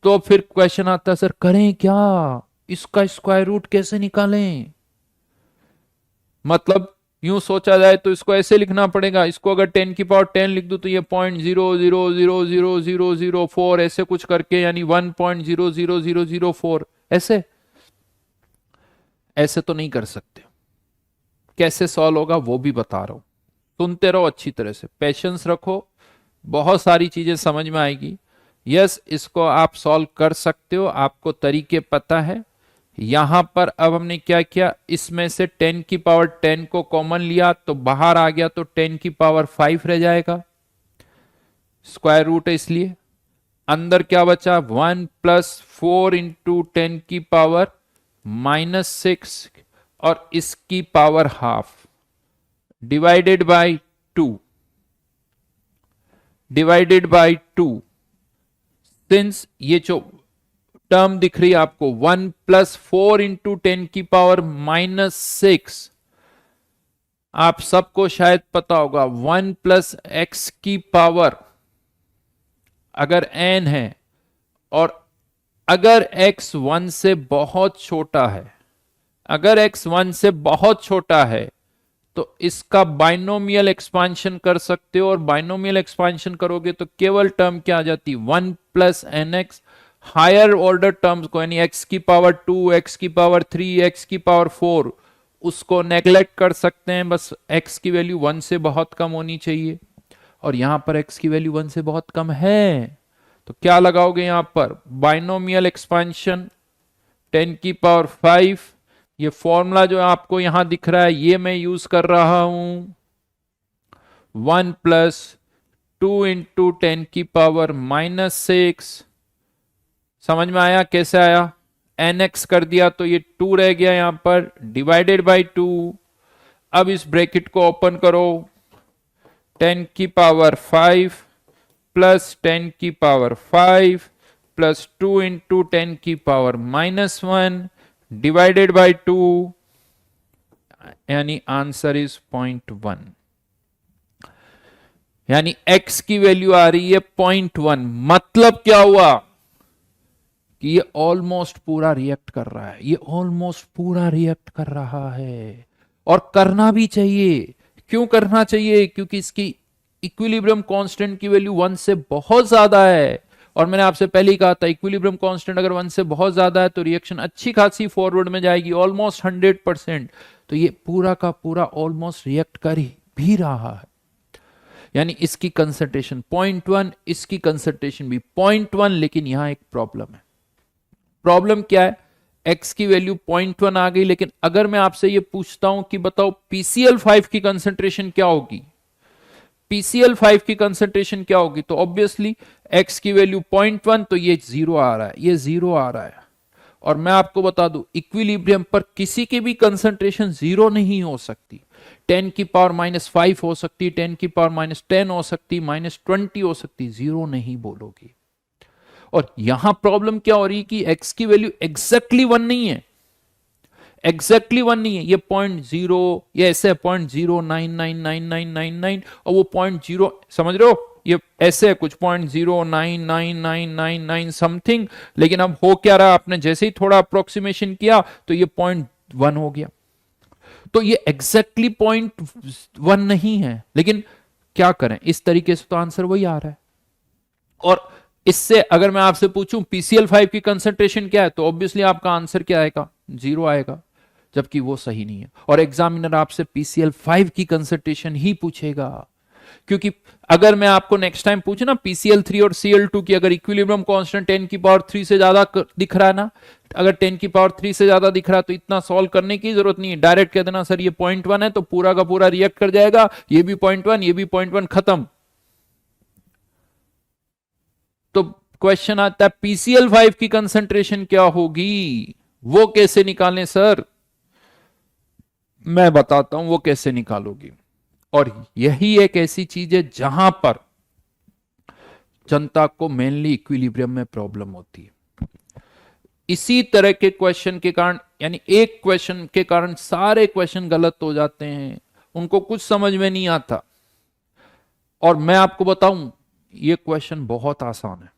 तो फिर क्वेश्चन आता है सर करें क्या, इसका स्क्वायर रूट कैसे निकालें? मतलब यूं सोचा जाए तो इसको ऐसे लिखना पड़ेगा, इसको अगर 10 की पावर 10 लिख दूं तो ये 0.0000004 ऐसे कुछ करके, यानी 1.00004 ऐसे, ऐसे तो नहीं कर सकते। कैसे सॉल्व होगा वो भी बता रहा हूं, सुनते रहो अच्छी तरह से, पेशेंस रखो, बहुत सारी चीजें समझ में आएगी। यस, इसको आप सॉल्व कर सकते हो, आपको तरीके पता है। यहां पर अब हमने क्या किया, इसमें से 10 की पावर 10 को कॉमन लिया तो बाहर आ गया, तो 10 की पावर 5 रह जाएगा, स्क्वायर रूट है इसलिए। अंदर क्या बचा, 1 प्लस 4 इंटू 10 की पावर -6 और इसकी power half divided by 2, divided by 2। Since ये जो टर्म दिख रही है आपको 1 प्लस 4 इंटू 10 की पावर -6, आप सबको शायद पता होगा 1 प्लस एक्स की पावर अगर n है और अगर x 1 से बहुत छोटा है, अगर x 1 से बहुत छोटा है तो इसका बाइनोमियल एक्सपांशन कर सकते हो, और बाइनोमियल एक्सपांशन करोगे तो केवल टर्म क्या आ जाती, 1 plus n x. Higher order terms को, यानी x की पावर 2, x की पावर 3, x की पावर 4, उसको नेग्लेक्ट कर सकते हैं, बस x की वैल्यू 1 से बहुत कम होनी चाहिए, और यहां पर x की वैल्यू 1 से बहुत कम है, तो क्या लगाओगे यहां पर, बाइनोमियल एक्सपांशन 10 की पावर 5। ये फॉर्मूला जो आपको यहां दिख रहा है ये मैं यूज कर रहा हूं, 1 प्लस 2 इंटू 10 की पावर -6। समझ में आया कैसे आया, nx कर दिया तो ये 2 रह गया यहां पर, डिवाइडेड बाय 2। अब इस ब्रैकेट को ओपन करो, 10 की पावर 5 प्लस 10 की पावर 5 प्लस 2 इंटू 10 की पावर -1 डिवाइडेड बाय 2, यानी आंसर इज 0.1। यानी x की वैल्यू आ रही है 0.1। मतलब क्या हुआ कि ये ऑलमोस्ट पूरा रिएक्ट कर रहा है, ये ऑलमोस्ट पूरा रिएक्ट कर रहा है, और करना भी चाहिए। क्यों करना चाहिए? क्योंकि इसकी इक्विलिब्रियम कांस्टेंट की वैल्यू 1 से बहुत ज्यादा है, और मैंने आपसे पहले ही कहा था इक्विलिब्रियम कांस्टेंट अगर 1 से बहुत ज्यादा है तो रिएक्शन अच्छी खासी फॉरवर्ड में जाएगी, ऑलमोस्ट 100%। तो ये पूरा का पूरा ऑलमोस्ट रिएक्ट कर भी रहा है, यानी इसकी कंसंट्रेशन 0.1, इसकी कंसंट्रेशन भी 0.1। लेकिन यहां एक प्रॉब्लम है। प्रॉब्लम क्या है? x की वैल्यू 0.1 आ गई, लेकिन अगर मैं आपसे ये पूछता हूं कि बताओ PCl5 की कंसंट्रेशन क्या होगी, PCl5 की कंसंट्रेशन क्या होगी, तो ऑब्वियसली x की वैल्यू 0.1, तो ये 0 आ रहा है, ये 0 आ रहा है। और मैं आपको बता दूं इक्विलिब्रियम पर किसी की भी कंसंट्रेशन 0 नहीं हो सकती। 10 की पावर -5 हो सकती, 10 की पावर -10 हो सकती, -20 हो सकती, 0 नहीं बोलोगी। और यहां प्रॉब्लम क्या हो रही है कि x की वैल्यू एग्जैक्टली 1 नहीं है, एग्जैक्टली 1 नहीं है, ये 0.0, ये ऐसे 0.0999999, और वो 0.0, समझ रहे हो, ये ऐसे है कुछ 0.0999999 समथिंग। लेकिन अब हो क्या रहा, आपने जैसे ही थोड़ा अप्रोक्सीमेशन किया तो ये 0.1 हो गया। तो ये एग्जैक्टली 0.1 नहीं है, लेकिन क्या करें, इस तरीके से तो आंसर वही आ रहा है। और इससे अगर मैं आपसे पूछूं PCl5 की कंसंट्रेशन क्या है, तो ऑब्वियसली आपका आंसर क्या आएगा, 0 आएगा, जबकि वो सही नहीं है। और एग्जामिनर आपसे PCl5 की कंसंट्रेशन ही पूछेगा, क्योंकि अगर मैं आपको नेक्स्ट टाइम पूछे ना PCl3 और Cl2 की अगर इक्विलिब्रियम कांस्टेंट 10 की पावर 3 से ज्यादा दिख रहा है ना, अगर 10 की पावर 3 से ज्यादा दिख रहा है तो इतना सॉल्व करने की जरूरत नहीं है, डायरेक्ट कह देना सर ये 0.1 है, तो पूरा का पूरा रिएक्ट कर जाएगा, ये भी 0.1, ये भी 0.1, खत्म। तो क्वेश्चन आता है PCl5 की कंसंट्रेशन क्या होगी, वो कैसे निकालें सर? मैं बताता हूं वो कैसे निकालोगी। और यही एक ऐसी चीज है जहां पर जनता को मेनली इक्विलिब्रियम में प्रॉब्लम होती है। इसी तरह के क्वेश्चन के कारण, यानी एक क्वेश्चन के कारण सारे क्वेश्चन गलत हो जाते हैं, उनको कुछ समझ में नहीं आता। और मैं आपको बताऊं ये क्वेश्चन बहुत आसान है,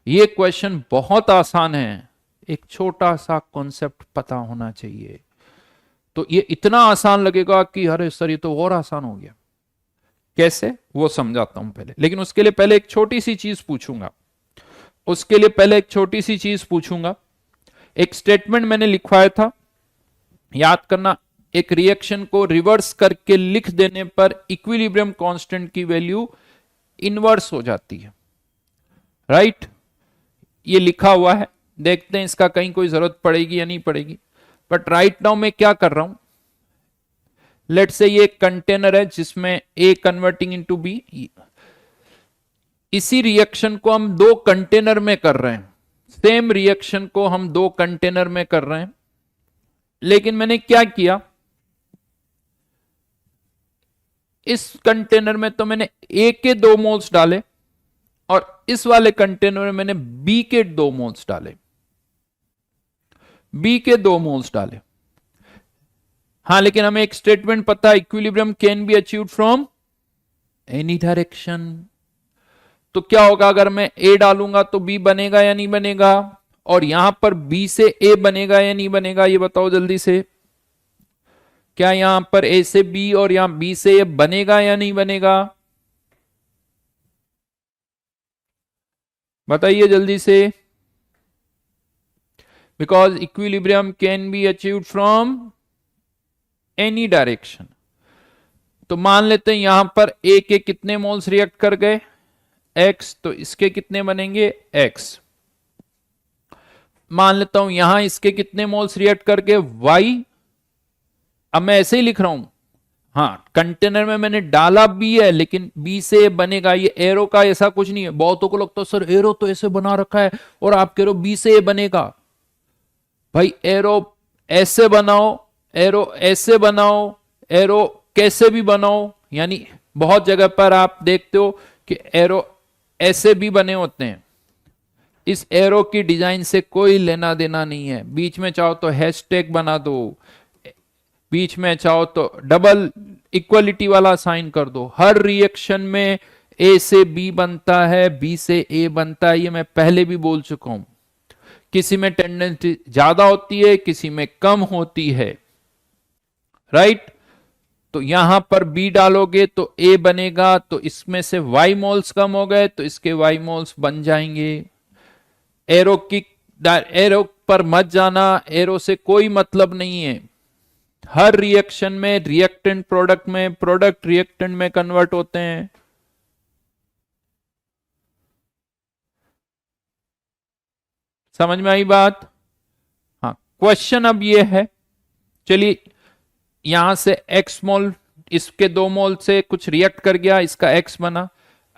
ये क्वेश्चन बहुत आसान है, एक छोटा सा कॉन्सेप्ट पता होना चाहिए तो ये इतना आसान लगेगा कि अरे सर ये तो और आसान हो गया। कैसे, वो समझाता हूं पहले, लेकिन उसके लिए पहले एक छोटी सी चीज पूछूंगा, उसके लिए पहले एक छोटी सी चीज पूछूंगा। एक स्टेटमेंट मैंने लिखवाया था, याद करना, एक रिएक्शन को रिवर्स करके लिख देने पर इक्विलिब्रियम कांस्टेंट की वैल्यू इनवर्स हो जाती है, राइट? ये लिखा हुआ है, देखते हैं इसका कहीं कोई जरूरत पड़ेगी या नहीं पड़ेगी। बट राइट नाउ मैं क्या कर रहा हूं, लेट से ये कंटेनर है जिसमें A कन्वर्टिंग इनटू B, इसी रिएक्शन को हम दो कंटेनर में कर रहे हैं, सेम रिएक्शन को हम दो कंटेनर में कर रहे हैं। लेकिन मैंने क्या किया, इस कंटेनर में तो मैंने A के 2 मोल्स डाले और इस वाले कंटेनर में मैंने B के 2 मोल्स डाले, B के 2 मोल्स डाले। हाँ, लेकिन हमें एक स्टेटमेंट पता है, equilibrium can be achieved from any direction. तो क्या होगा, अगर मैं A डालूंगा तो B बनेगा या नहीं बनेगा, और यहां पर B से A बनेगा या नहीं बनेगा, ये बताओ जल्दी से। क्या यहां पर A से B और यहां B से A बनेगा या नहीं बनेगा, बताइए जल्दी से। Because equilibrium can be achieved from any direction. तो मान लेते हैं यहां पर A के कितने मोल्स रिएक्ट कर गए, X, तो इसके कितने बनेंगे, X। मान लेता हूं यहां इसके कितने मोल्स रिएक्ट कर गए, Y। अब मैं ऐसे ही लिख रहा हूं, हाँ कंटेनर में मैंने डाला B है, लेकिन B से बनेगा, ये एरो का ऐसा कुछ नहीं है। बहुतों को लगता है सर एरो तो ऐसे बना रखा है और आप कह रहे हो B से बनेगा, भाई एरो ऐसे बनाओ, एरो ऐसे बनाओ, एरो कैसे भी बनाओ, यानी बहुत जगह पर आप देखते हो कि एरो ऐसे भी बने होते हैं। इस एरो की डिजाइन से कोई लेना देना नहीं है। बीच में चाहो तो हैशटैग बना दो, बीच में चाहो तो डबल इक्वलिटी वाला साइन कर दो। हर रिएक्शन में ए से बी बनता है, बी से ए बनता है, ये मैं पहले भी बोल चुका हूं। किसी में टेंडेंसी ज्यादा होती है, किसी में कम होती है, राइट। तो यहां पर बी डालोगे तो ए बनेगा, तो इसमें से वाई मोल्स कम हो गए तो इसके वाई मोल्स बन जाएंगे। एरो की एरो पर मत जाना, एरो से कोई मतलब नहीं है। हर रिएक्शन में रिएक्टेंट प्रोडक्ट में, प्रोडक्ट रिएक्टेंट में कन्वर्ट होते हैं। समझ में आई बात? हाँ, क्वेश्चन अब ये है, चलिए यहां से एक्स मोल, इसके 2 मोल से कुछ रिएक्ट कर गया, इसका एक्स बना।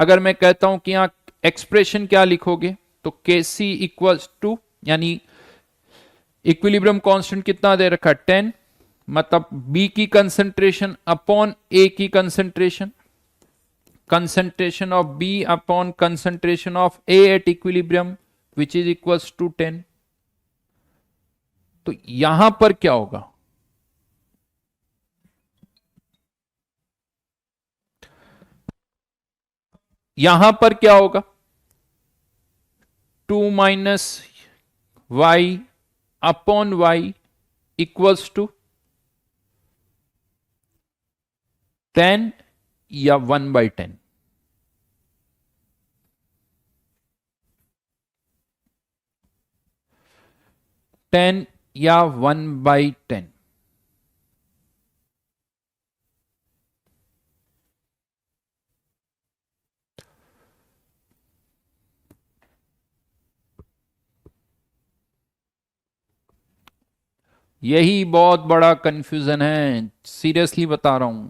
अगर मैं कहता हूं कि यहां एक्सप्रेशन क्या लिखोगे, तो Kc इक्वल्स टू, यानी इक्विलिब्रियम कांस्टेंट कितना दे रखा, 10, मतलब B की कंसंट्रेशन अपॉन A की concentration, concentration of B upon concentration of A at equilibrium which is equals to 10। तो यहां पर क्या होगा, यहां पर क्या होगा, 2 minus y upon y equals to 10 या 1/10। टेन या 1/10। यही बहुत बड़ा कंफ्यूजन है, सीरियसली बता रहा हूं।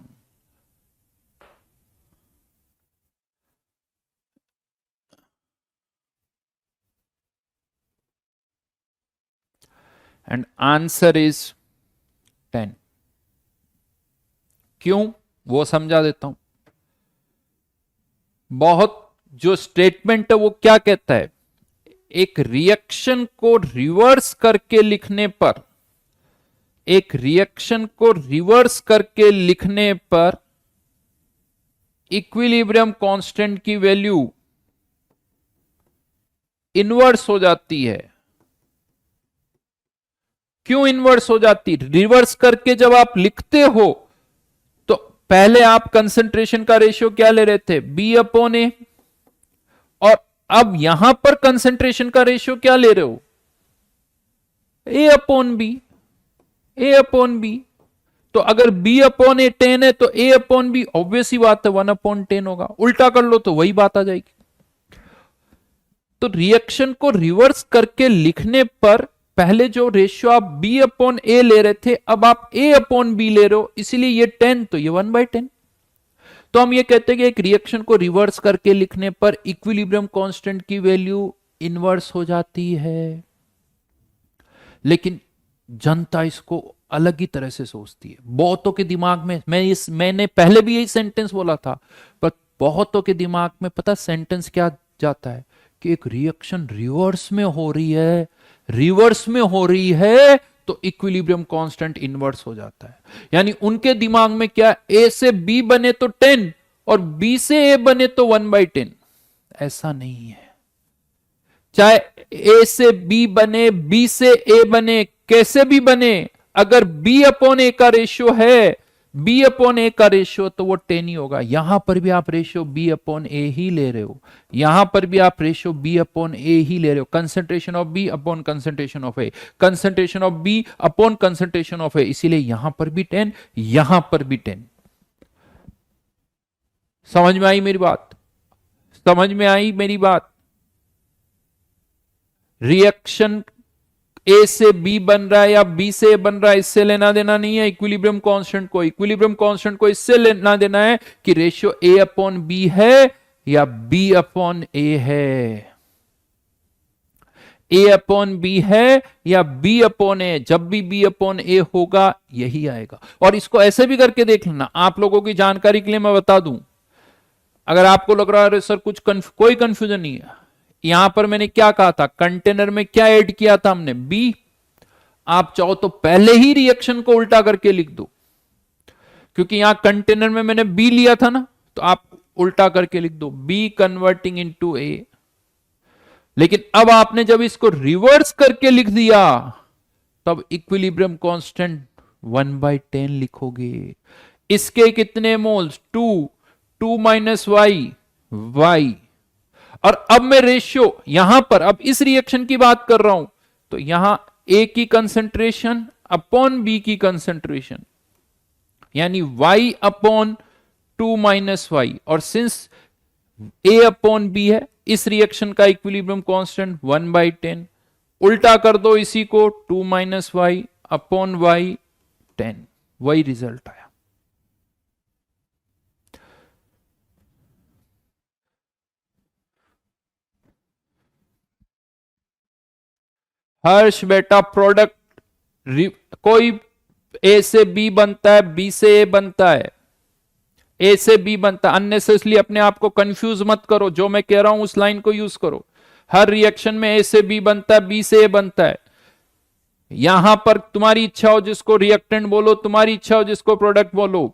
And answer is 10। क्यों, वो समझा देता हूं। बहुत जो स्टेटमेंट है वो क्या कहता है, एक रिएक्शन को रिवर्स करके लिखने पर, एक रिएक्शन को रिवर्स करके लिखने पर इक्विलिब्रियम कांस्टेंट की वैल्यू इनवर्स हो जाती है। क्यों इनवर्स हो जाती, रिवर्स करके जब आप लिखते हो तो पहले आप कंसंट्रेशन का रेशियो क्या ले रहे थे, बी अपॉन ए, और अब यहां पर कंसंट्रेशन का रेशियो क्या ले रहे हो, ए अपॉन बी, ए अपॉन बी। तो अगर बी अपॉन ए 10 है तो ए अपॉन बी ऑब्वियस ही बात है 1/10 होगा। उल्टा कर लो तो वही बात आ जाएगी। तो रिएक्शन को रिवर्स करके लिखने पर पहले जो रेशियो आप बी अपॉन ए ले रहे थे, अब आप ए अपॉन बी ले रहे हो, इसलिए ये 10 तो ये 1/10। तो हम ये कहते हैं कि एक रिएक्शन को रिवर्स करके लिखने पर इक्विलिब्रियम कांस्टेंट की वैल्यू इनवर्स हो जाती है। लेकिन जनता इसको अलग ही तरह से सोचती है। बहुतों के दिमाग में, मैंने पहले भी यही सेंटेंस बोला था, पर बहुतों के दिमाग में पता सेंटेंस क्या जाता है कि एक रिएक्शन रिवर्स में हो रही है, रिवर्स में हो रही है तो इक्विलिब्रियम कांस्टेंट इनवर्स हो जाता है। यानी उनके दिमाग में क्या, ए से बी बने तो 10 और बी से ए बने तो 1/10। ऐसा नहीं है। चाहे ए से बी बने, बी से ए बने, कैसे भी बने, अगर बी अपॉन ए का रेशियो है, बी अपॉन ए का रेशियो तो वो 10 ही होगा। यहां पर भी आप रेशियो बी अपॉन ए ही ले रहे हो, यहां पर भी आप रेशियो बी अपॉन ए ही ले रहे हो। Concentration of B upon concentration of A, concentration of B upon concentration of A, इसीलिए यहां पर भी 10, यहां पर भी 10। समझ में आई मेरी बात? समझ में आई मेरी बात? रिएक्शन ए से बी बन रहा है या बी से ए बन रहा है, इससे लेना देना नहीं है इक्विलिब्रियम कांस्टेंट को। इक्विलिब्रियम कांस्टेंट को इससे लेना देना है कि रेशियो ए अपॉन बी है या बी अपॉन ए है। ए अपॉन बी है या बी अपॉन ए, जब भी बी अपॉन ए होगा यही आएगा। और इसको ऐसे भी करके देख लेना, आप लोगों की जानकारी के लिए मैं बता दूं, अगर आपको लग रहा है सर कोई कंफ्यूजन नहीं है, यहां पर मैंने क्या कहा था, कंटेनर में क्या ऐड किया था हमने, बी। आप चाहो तो पहले ही रिएक्शन को उल्टा करके लिख दो, क्योंकि यहां कंटेनर में मैंने बी लिया था ना, तो आप उल्टा करके लिख दो, बी कन्वर्टिंग इनटू ए। लेकिन अब आपने जब इसको रिवर्स करके लिख दिया, तब इक्विलिब्रियम कांस्टेंट 1/10 लिखोगे। इसके कितने मोल्स, 2 माइनस वाई, वाई। और अब मैं रेशियो यहां पर, अब इस रिएक्शन की बात कर रहा हूं, तो यहां ए की कंसेंट्रेशन अपॉन बी की कंसेंट्रेशन, यानी y अपॉन 2 माइनस वाई। और सिंस a अपॉन बी है, इस रिएक्शन का इक्विलिब्रियम कांस्टेंट 1/10, उल्टा कर दो इसी को, 2 माइनस वाई अपॉन वाई 10, वही रिजल्ट आया। हर्ष बेटा, प्रोडक्ट कोई ए से बी बनता है, बी से ए बनता है, ए से बी बनता है। अननेसेसरली अपने आप को कंफ्यूज मत करो, जो मैं कह रहा हूं उस लाइन को यूज करो। हर रिएक्शन में ए से बी बनता है, बी से ए बनता है। यहां पर तुम्हारी इच्छा हो जिसको रिएक्टेंट बोलो, तुम्हारी इच्छा हो जिसको प्रोडक्ट बोलो।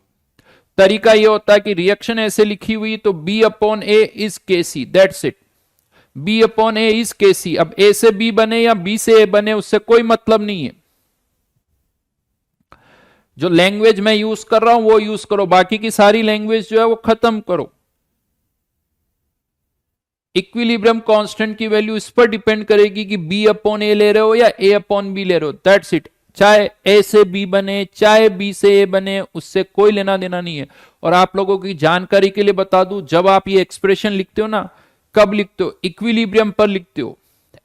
तरीका यह होता है कि रिएक्शन ऐसे लिखी हुई तो B upon A is K C, that's it. B upon A is K C. अब ए से बी बने या बी से ए बने उससे कोई मतलब नहीं है। जो लैंग्वेज मैं यूज कर रहा हूं वो यूज करो, बाकी की सारी लैंग्वेज जो है वो खत्म करो। इक्विलिब्रियम कांस्टेंट की वैल्यू इस पर डिपेंड करेगी कि बी अपॉन ए ले रहे हो या ए अपॉन बी ले रहे हो, दैट्स इट। चाहे ए से बी बने चाहे बी से ए बने, उससे कोई लेना देना नहीं है। और आप लोगों की जानकारी के लिए बता दूं, जब आप ये एक्सप्रेशन लिखते हो ना, कब लिखते हो, इक्विलिब्रियम पर लिखते हो,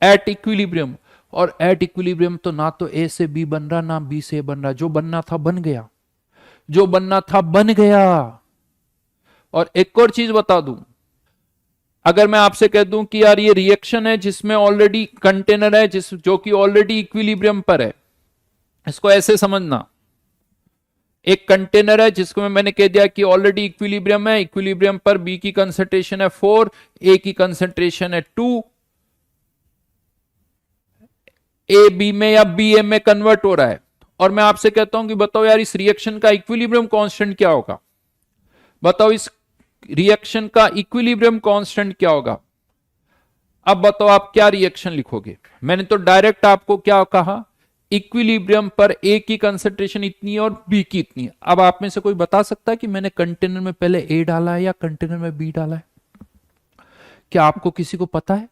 एट इक्विलिब्रियम। और एट इक्विलिब्रियम तो ना तो ए से बी बन रहा ना बी से ए बन रहा, जो बनना था बन गया, जो बनना था बन गया। और एक और चीज बता दूं, अगर मैं आपसे कह दूं कि यार ये रिएक्शन है जिसमें ऑलरेडी कंटेनर है जो कि ऑलरेडी इक्विलिब्रियम पर है, इसको ऐसे समझना, एक कंटेनर है जिसको मैंने कह दिया कि ऑलरेडी इक्विलिब्रियम है, इक्विलिब्रियम पर बी की कंसंट्रेशन है 4, ए की कंसंट्रेशन है 2, ए बी में या बी ए में कन्वर्ट हो रहा है। और मैं आपसे कहता हूं कि बताओ यार इस रिएक्शन का इक्विलिब्रियम कांस्टेंट क्या होगा, बताओ इस रिएक्शन का इक्विलिब्रियम कांस्टेंट क्या होगा। अब बताओ आप क्या रिएक्शन लिखोगे। मैंने तो डायरेक्ट आपको क्या कहा, इक्विलिब्रियम पर ए की कंसंट्रेशन इतनी है और बी की इतनी है। अब आप में से कोई बता सकता है कि मैंने कंटेनर में पहले ए डाला है या कंटेनर में बी डाला है? क्या आपको किसी को पता है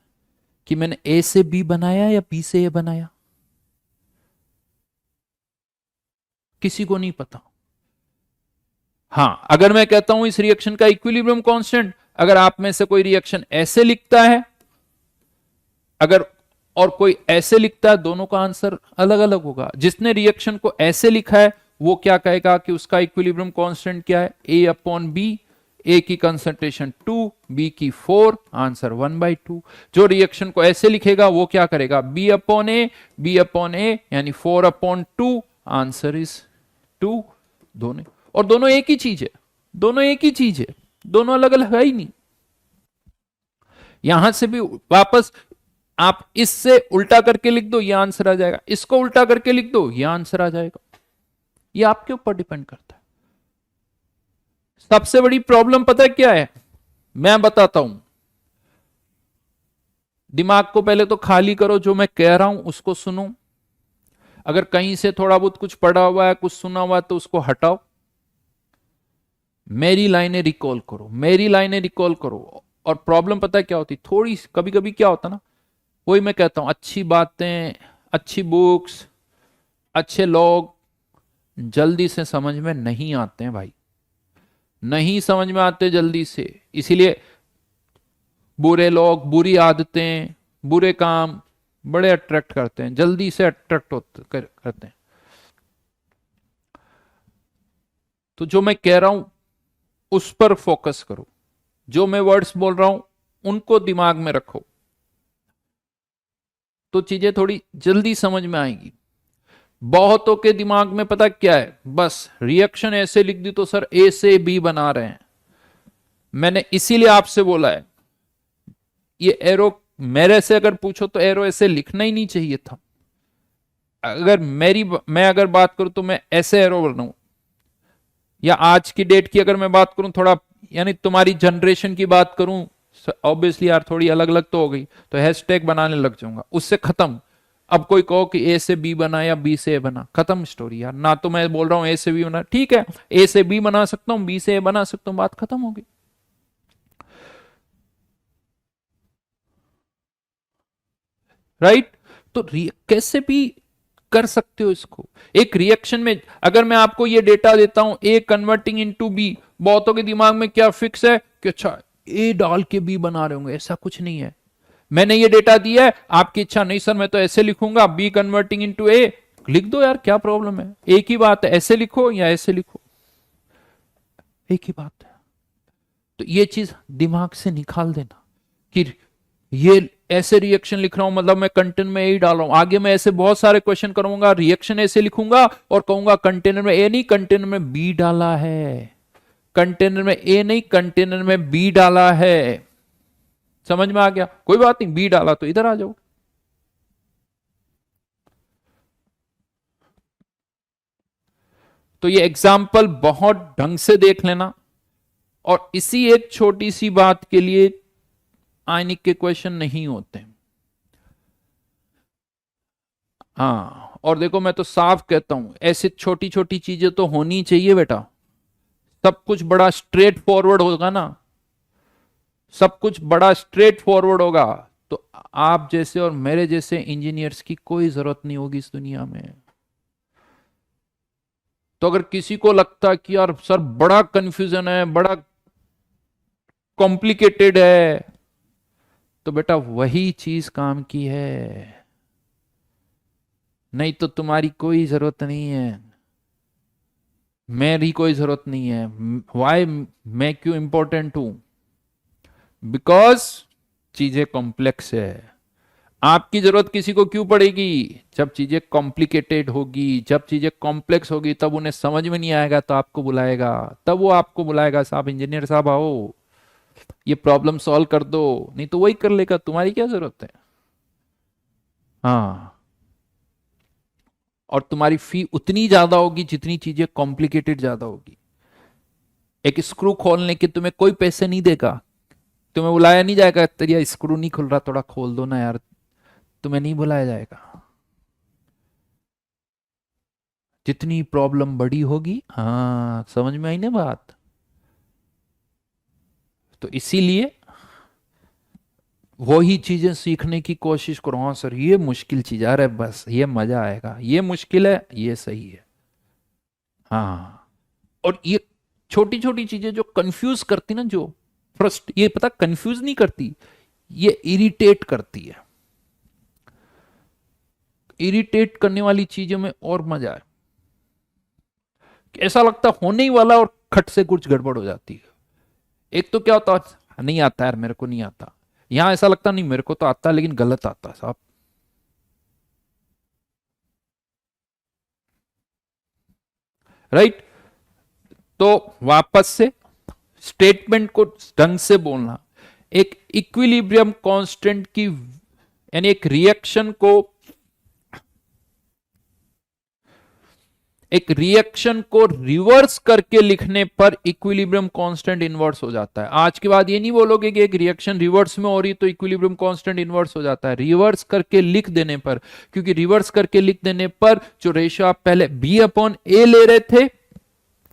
कि मैंने ए से बी बनाया या बी से ए बनाया? किसी को नहीं पता। हां, अगर मैं कहता हूं इस रिएक्शन का इक्विलिब्रियम कांस्टेंट, अगर आप में से कोई रिएक्शन ऐसे लिखता है, अगर और कोई ऐसे लिखता है, दोनों का आंसर अलग अलग होगा। जिसने रिएक्शन को ऐसे लिखा है वो क्या कहेगा कि उसका इक्विलिब्रियम कांस्टेंट क्या है, ए अपॉन बी, ए की कंसंट्रेशन 2, बी की 4, आंसर 1/2। जो रिएक्शन को ऐसे लिखेगा वो क्या करेगा, बी अपॉन ए यानी 4/2, आंसर इज 2। दोनों, और दोनों एक ही चीज है, दोनों एक ही चीज है, दोनों अलग अलग है ही नहीं। यहां से भी वापस आप इससे उल्टा करके लिख दो, ये आंसर आ जाएगा, इसको उल्टा करके लिख दो, ये आंसर आ जाएगा। ये आपके ऊपर डिपेंड करता है। सबसे बड़ी प्रॉब्लम पता है क्या है, मैं बताता हूं। दिमाग को पहले तो खाली करो, जो मैं कह रहा हूं उसको सुनो। अगर कहीं से थोड़ा बहुत कुछ पढ़ा हुआ है, कुछ सुना हुआ है, तो उसको हटाओ। मेरी लाइनें रिकॉल करो, मेरी लाइनें रिकॉल करो। और प्रॉब्लम पता है क्या होती, थोड़ी कभी कभी क्या होता ना, वही मैं कहता हूं, अच्छी बातें, अच्छी बुक्स, अच्छे लोग जल्दी से समझ में नहीं आते हैं भाई, नहीं समझ में आते जल्दी से। इसीलिए बुरे लोग, बुरी आदतें, बुरे काम बड़े अट्रैक्ट करते हैं, जल्दी से अट्रैक्ट करते हैं। तो जो मैं कह रहा हूं उस पर फोकस करो, जो मैं वर्ड्स बोल रहा हूं उनको दिमाग में रखो। तो चीजें थोड़ी जल्दी समझ में आएंगी। बहुतों के दिमाग में पता क्या है, बस रिएक्शन ऐसे लिख दी तो सर ए से बी बना रहे हैं। मैंने इसीलिए आपसे बोला है ये एरो, मेरे से अगर पूछो तो एरो ऐसे लिखना ही नहीं चाहिए था। अगर मैं अगर बात करूं तो मैं ऐसे एरो बनाऊं, या आज की डेट की अगर मैं बात करूं थोड़ा, यानी तुम्हारी जनरेशन की बात करूं, ऑब्वियसली यार थोड़ी अलग अलग तो हो गई, तो हैशटैग बनाने लग जाऊंगा, उससे खत्म। अब कोई कहो कि ए से बी बना या बी से ए बना, खत्म स्टोरी यार। ना तो मैं बोल रहा हूं ए से बी बना, ठीक है ए से बी बना सकता हूं, बी से ए बना सकता हूं, बात खत्म हो गई। राइट? तो कैसे भी कर सकते हो इसको। एक रिएक्शन में अगर मैं आपको ये डेटा देता हूं ए कन्वर्टिंग इनटू बी, बहुतों के दिमाग में क्या फिक्स है कि अच्छा ए डाल के बी बना रहे होंगे, ऐसा कुछ नहीं है। मैंने ये डेटा दिया है, आपकी इच्छा नहीं सर मैं तो ऐसे लिखूंगा बी कन्वर्टिंग इनटू ए, लिख दो यार, क्या प्रॉब्लम है, एक ही बात है, ऐसे लिखो या ऐसे लिखो, एक ही बात है। तो ये चीज दिमाग से निकाल देना कि ये ऐसे रिएक्शन लिख रहा हूं मतलब मैं कंटेनर में ए ही डाल रहा हूं, आगे मैं ऐसे बहुत सारे क्वेश्चन करूंगा, रिएक्शन ऐसे लिखूंगा और कहूंगा कंटेनर में ए नहीं कंटेनर में बी डाला है, कंटेनर में ए नहीं कंटेनर में बी डाला है। समझ में आ गया? कोई बात नहीं, बी डाला तो इधर आ जाओ। तो ये एग्जाम्पल बहुत ढंग से देख लेना, और इसी एक छोटी सी बात के लिए आयनिक के क्वेश्चन नहीं होते। हाँ, और देखो मैं तो साफ कहता हूं ऐसे छोटी छोटी चीजें तो होनी चाहिए बेटा, सब कुछ बड़ा स्ट्रेट फॉरवर्ड होगा ना, सब कुछ बड़ा स्ट्रेट फॉरवर्ड होगा तो आप जैसे और मेरे जैसे इंजीनियर्स की कोई जरूरत नहीं होगी इस दुनिया में। तो अगर किसी को लगता कि यार सर बड़ा कंफ्यूजन है, बड़ा कॉम्प्लिकेटेड है, तो बेटा वही चीज काम की है, नहीं तो तुम्हारी कोई जरूरत नहीं है, मेरी कोई जरूरत नहीं है। वाई, मैं क्यों इंपॉर्टेंट हूं? बिकॉज चीजें कॉम्प्लेक्स है। आपकी जरूरत किसी को क्यों पड़ेगी? जब चीजें कॉम्प्लिकेटेड होगी, जब चीजें कॉम्प्लेक्स होगी, तब उन्हें समझ में नहीं आएगा तो आपको बुलाएगा, तब वो आपको बुलाएगा, साहब इंजीनियर साहब आओ ये प्रॉब्लम सॉल्व कर दो, नहीं तो वही कर लेगा, तुम्हारी क्या जरूरत है। हाँ, और तुम्हारी फी उतनी ज्यादा होगी जितनी चीजें कॉम्प्लिकेटेड ज्यादा होगी। एक स्क्रू खोलने के तुम्हें कोई पैसे नहीं देगा, तुम्हें बुलाया नहीं जाएगा, तेरा स्क्रू नहीं खुल रहा थोड़ा खोल दो ना यार, तुम्हें नहीं बुलाया जाएगा। जितनी प्रॉब्लम बड़ी होगी, हाँ समझ में आई ना बात। तो इसीलिए वही चीजें सीखने की कोशिश करो। हाँ सर ये मुश्किल चीज आ रहा है, बस ये मजा आएगा, ये मुश्किल है ये सही है। हाँ, और ये छोटी छोटी चीजें जो कंफ्यूज करती ना, जो फर्स्ट ये पता कंफ्यूज नहीं करती, ये इरिटेट करती है। इरिटेट करने वाली चीजों में और मजा है, ऐसा लगता होने ही वाला और खट से कुछ गड़बड़ हो जाती है। एक तो क्या होता है, नहीं आता यार मेरे को नहीं आता, यहां ऐसा लगता नहीं मेरे को तो आता लेकिन गलत आता साहब। राइट? तो वापस से स्टेटमेंट को ढंग से बोलना। एक इक्विलिब्रियम कांस्टेंट की, यानी एक रिएक्शन को, एक रिएक्शन को रिवर्स करके लिखने पर इक्विलिब्रियम कांस्टेंट इनवर्स हो जाता है। आज के बाद ये नहीं बोलोगे कि एक रिएक्शन रिवर्स में हो रही तो इक्विलिब्रियम कांस्टेंट इनवर्स हो जाता है, रिवर्स करके लिख देने पर। क्योंकि रिवर्स करके लिख देने पर जो रेशियो आप पहले बी अपॉन ए ले रहे थे,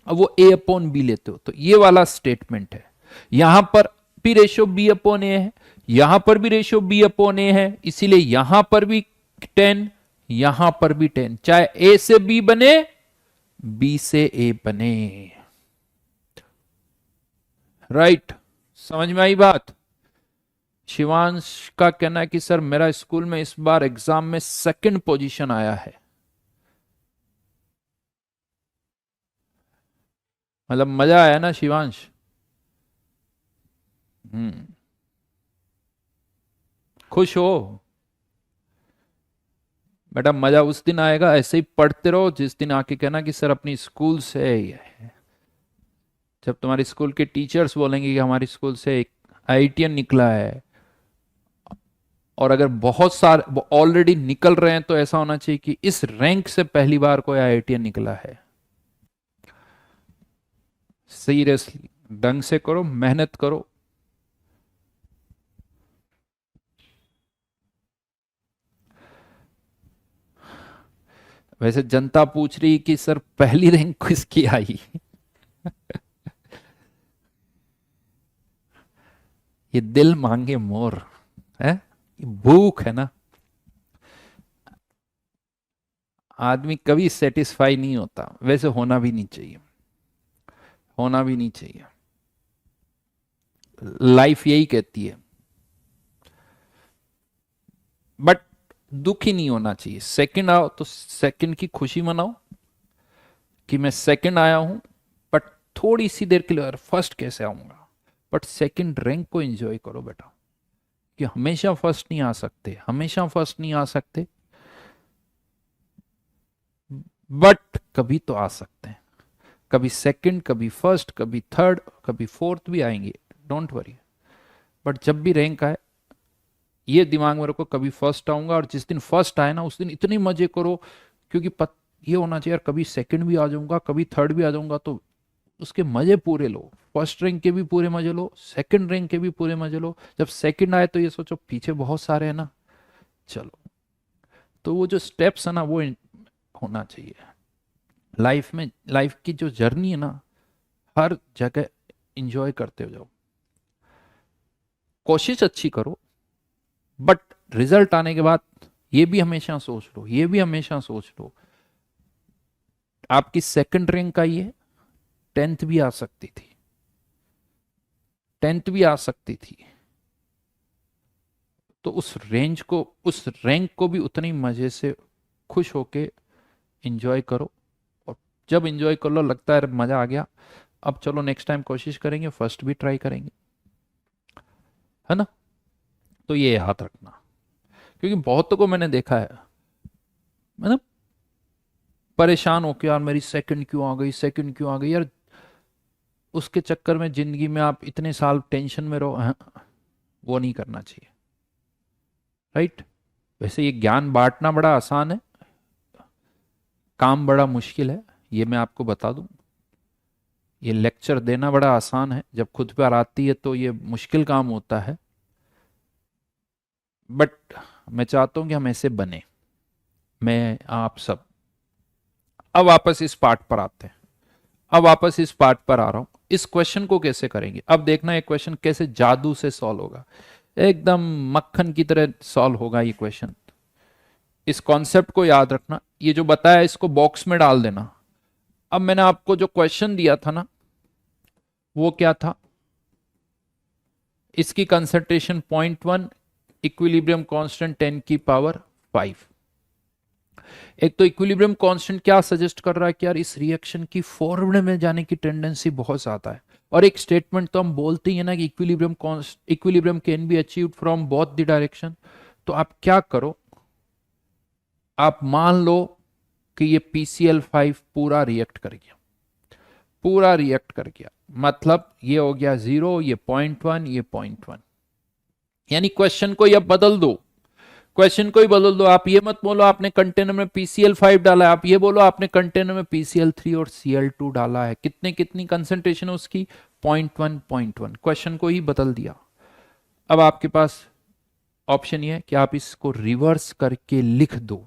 अब वो ए अपॉन बी लेते हो, तो ये वाला स्टेटमेंट है। यहां पर भी रेशियो बी अपॉन ए है, यहां पर भी रेशियो बी अपॉन ए है, इसीलिए यहां पर भी 10, यहां पर भी 10, चाहे ए से बी बने बी से ए बने। राइट? समझ में आई बात? शिवांश का कहना है कि सर मेरा स्कूल में इस बार एग्जाम में सेकंड पोजीशन आया है। मतलब मजा आया ना शिवांश? हम्म, खुश हो? बेटा मजा उस दिन आएगा, ऐसे ही पढ़ते रहो जिस दिन आके कहना कि सर अपनी स्कूल से जब तुम्हारे स्कूल के टीचर्स बोलेंगे कि हमारी स्कूल से एक आईआईटीएन निकला है, और अगर बहुत सारे ऑलरेडी निकल रहे हैं तो ऐसा होना चाहिए कि इस रैंक से पहली बार कोई आईआईटीएन निकला है। सीरियसली ढंग से करो, मेहनत करो। वैसे जनता पूछ रही कि सर पहली रैंक किसकी आई? ये दिल मांगे मोर है, ये भूख है ना। आदमी कभी सेटिस्फाई नहीं होता, वैसे होना भी नहीं चाहिए, होना भी नहीं चाहिए। लाइफ यही कहती है। बट दुख ही नहीं होना चाहिए। सेकंड आओ तो सेकंड की खुशी मनाओ कि मैं सेकंड आया हूं, बट थोड़ी सी देर के लिए फर्स्ट कैसे आऊंगा, बट सेकंड रैंक को एंजॉय करो बेटा, कि हमेशा फर्स्ट नहीं आ सकते, हमेशा फर्स्ट नहीं आ सकते, बट कभी तो आ सकते हैं। कभी सेकंड, कभी फर्स्ट, कभी थर्ड, कभी फोर्थ भी आएंगे, डोंट वरी। बट जब भी रैंक आए ये दिमाग में रखो, कभी फर्स्ट आऊंगा, और जिस दिन फर्स्ट आए ना उस दिन इतने मजे करो, क्योंकि ये होना चाहिए यार कभी सेकंड भी आ जाऊंगा, कभी थर्ड भी आ जाऊंगा, तो उसके मजे पूरे लो। फर्स्ट रैंक के भी पूरे मजे लो, सेकंड रैंक के भी पूरे मजे लो। जब सेकंड आए तो ये सोचो पीछे बहुत सारे हैं ना, चलो। तो वो जो स्टेप्स है ना वो होना चाहिए लाइफ में। लाइफ की जो जर्नी है ना, हर जगह इंजॉय करते हो जाओ, कोशिश अच्छी करो, बट रिजल्ट आने के बाद ये भी हमेशा सोच लो, ये भी हमेशा सोच लो, आपकी सेकंड रैंक आई है, 10th भी आ सकती थी, 10th भी आ सकती थी। तो उस रेंज को, उस रैंक को भी उतनी मजे से खुश होके एंजॉय करो। और जब एंजॉय कर लो लगता है मजा आ गया, अब चलो नेक्स्ट टाइम कोशिश करेंगे, फर्स्ट भी ट्राई करेंगे, है ना। तो ये याद रखना, क्योंकि बहुतों को मैंने देखा है, मतलब परेशान होके यार मेरी सेकंड क्यों आ गई, सेकंड क्यों आ गई यार। उसके चक्कर में जिंदगी में आप इतने साल टेंशन में रहो, वो नहीं करना चाहिए, राइट। वैसे ये ज्ञान बांटना बड़ा आसान है, काम बड़ा मुश्किल है, ये मैं आपको बता दूं। ये लेक्चर देना बड़ा आसान है, जब खुद पर आती है तो ये मुश्किल काम होता है। बट मैं चाहता हूं कि हम ऐसे बने, मैं आप सब। अब वापस इस पार्ट पर आते हैं, अब वापस इस पार्ट पर आ रहा हूं। इस क्वेश्चन को कैसे करेंगे, अब देखना ये क्वेश्चन कैसे जादू से सॉल्व होगा, एकदम मक्खन की तरह सॉल्व होगा ये क्वेश्चन। इस कॉन्सेप्ट को याद रखना, ये जो बताया इसको बॉक्स में डाल देना। अब मैंने आपको जो क्वेश्चन दिया था ना, वो क्या था, इसकी कंसंट्रेशन 0.1, इक्विलिब्रियम कांस्टेंट 10 की पावर 5। एक तो इक्विलिब्रियम कांस्टेंट क्या सजेस्ट कर रहा है कि यार इस रिएक्शन की फॉरवर्ड में जाने की टेंडेंसी बहुत ज्यादा है। और एक स्टेटमेंट तो हम बोलते ही है ना कि equilibrium can be achieved from both the direction. तो आप क्या करो, आप मान लो कि ये PCl5 पूरा रिएक्ट कर गया, पूरा रिएक्ट कर गया, मतलब ये हो गया 0, ये 0.1, ये 0.1। यानी क्वेश्चन को ये बदल दो, क्वेश्चन को ही बदल दो। आप ये मत बोलो आपने कंटेनर में PCl5 डाला है, आप ये बोलो आपने कंटेनर में PCl3 और Cl2 डाला है। कितने कितनी कंसंट्रेशन है उसकी, 0.1 0.1। क्वेश्चन को ही बदल दिया। अब आपके पास ऑप्शन ये है कि आप इसको रिवर्स करके लिख दो।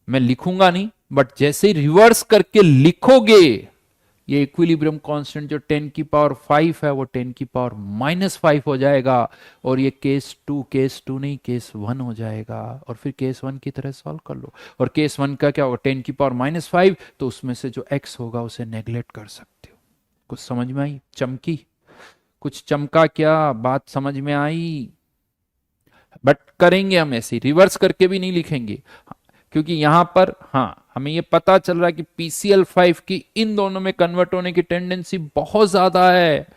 मैं लिखूंगा नहीं, बट जैसे ही रिवर्स करके लिखोगे, ये इक्विलिब्रियम कांस्टेंट जो 10 की पावर 5 है वो 10 की पावर -5 हो जाएगा, और ये केस 2 नहीं केस 1 हो जाएगा। और फिर केस 1 की तरह सॉल्व कर लो। और केस 1 का क्या होगा, 10 की पावर -5, तो उसमें से जो x होगा उसे नेग्लेक्ट कर सकते हो। कुछ समझ में आई, चमकी, कुछ चमका क्या, बात समझ में आई। बट करेंगे हम ऐसे, रिवर्स करके भी नहीं लिखेंगे, क्योंकि यहां पर हमें ये पता चल रहा है कि PCl5 की इन दोनों में कन्वर्ट होने की टेंडेंसी बहुत ज्यादा है।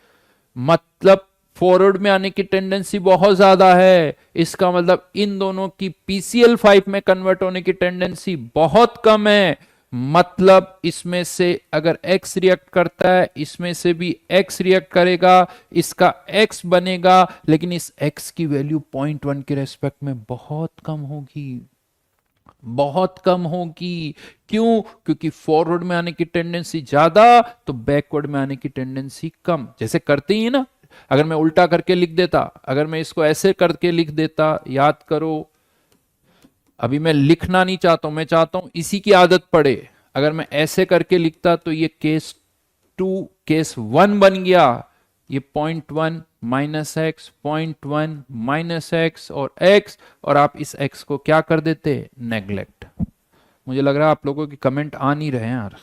मतलब फॉरवर्ड में आने की टेंडेंसी बहुत ज्यादा है, इसका मतलब इन दोनों की PCl5 में कन्वर्ट होने की टेंडेंसी बहुत कम है। मतलब इसमें से अगर X रिएक्ट करता है, इसमें से भी X रिएक्ट करेगा, इसका X बनेगा, लेकिन इस X की वैल्यू 0.1 के रेस्पेक्ट में बहुत कम होगी, बहुत कम होगी। क्यों? क्योंकि फॉरवर्ड में आने की टेंडेंसी ज्यादा तो बैकवर्ड में आने की टेंडेंसी कम। जैसे करते ही ना, अगर मैं उल्टा करके लिख देता, अगर मैं इसको ऐसे करके लिख देता, याद करो, अभी मैं लिखना नहीं चाहता हूं, मैं चाहता हूं इसी की आदत पड़े। अगर मैं ऐसे करके लिखता तो ये केस 2 केस 1 बन गया। ये 0.1 माइनस एक्स, 0.1 माइनस एक्स और एक्स, और आप इस एक्स को क्या कर देते? नेग्लेक्ट। मुझे लग रहा है आप लोगों की कमेंट आ नहीं रहे हैं यार।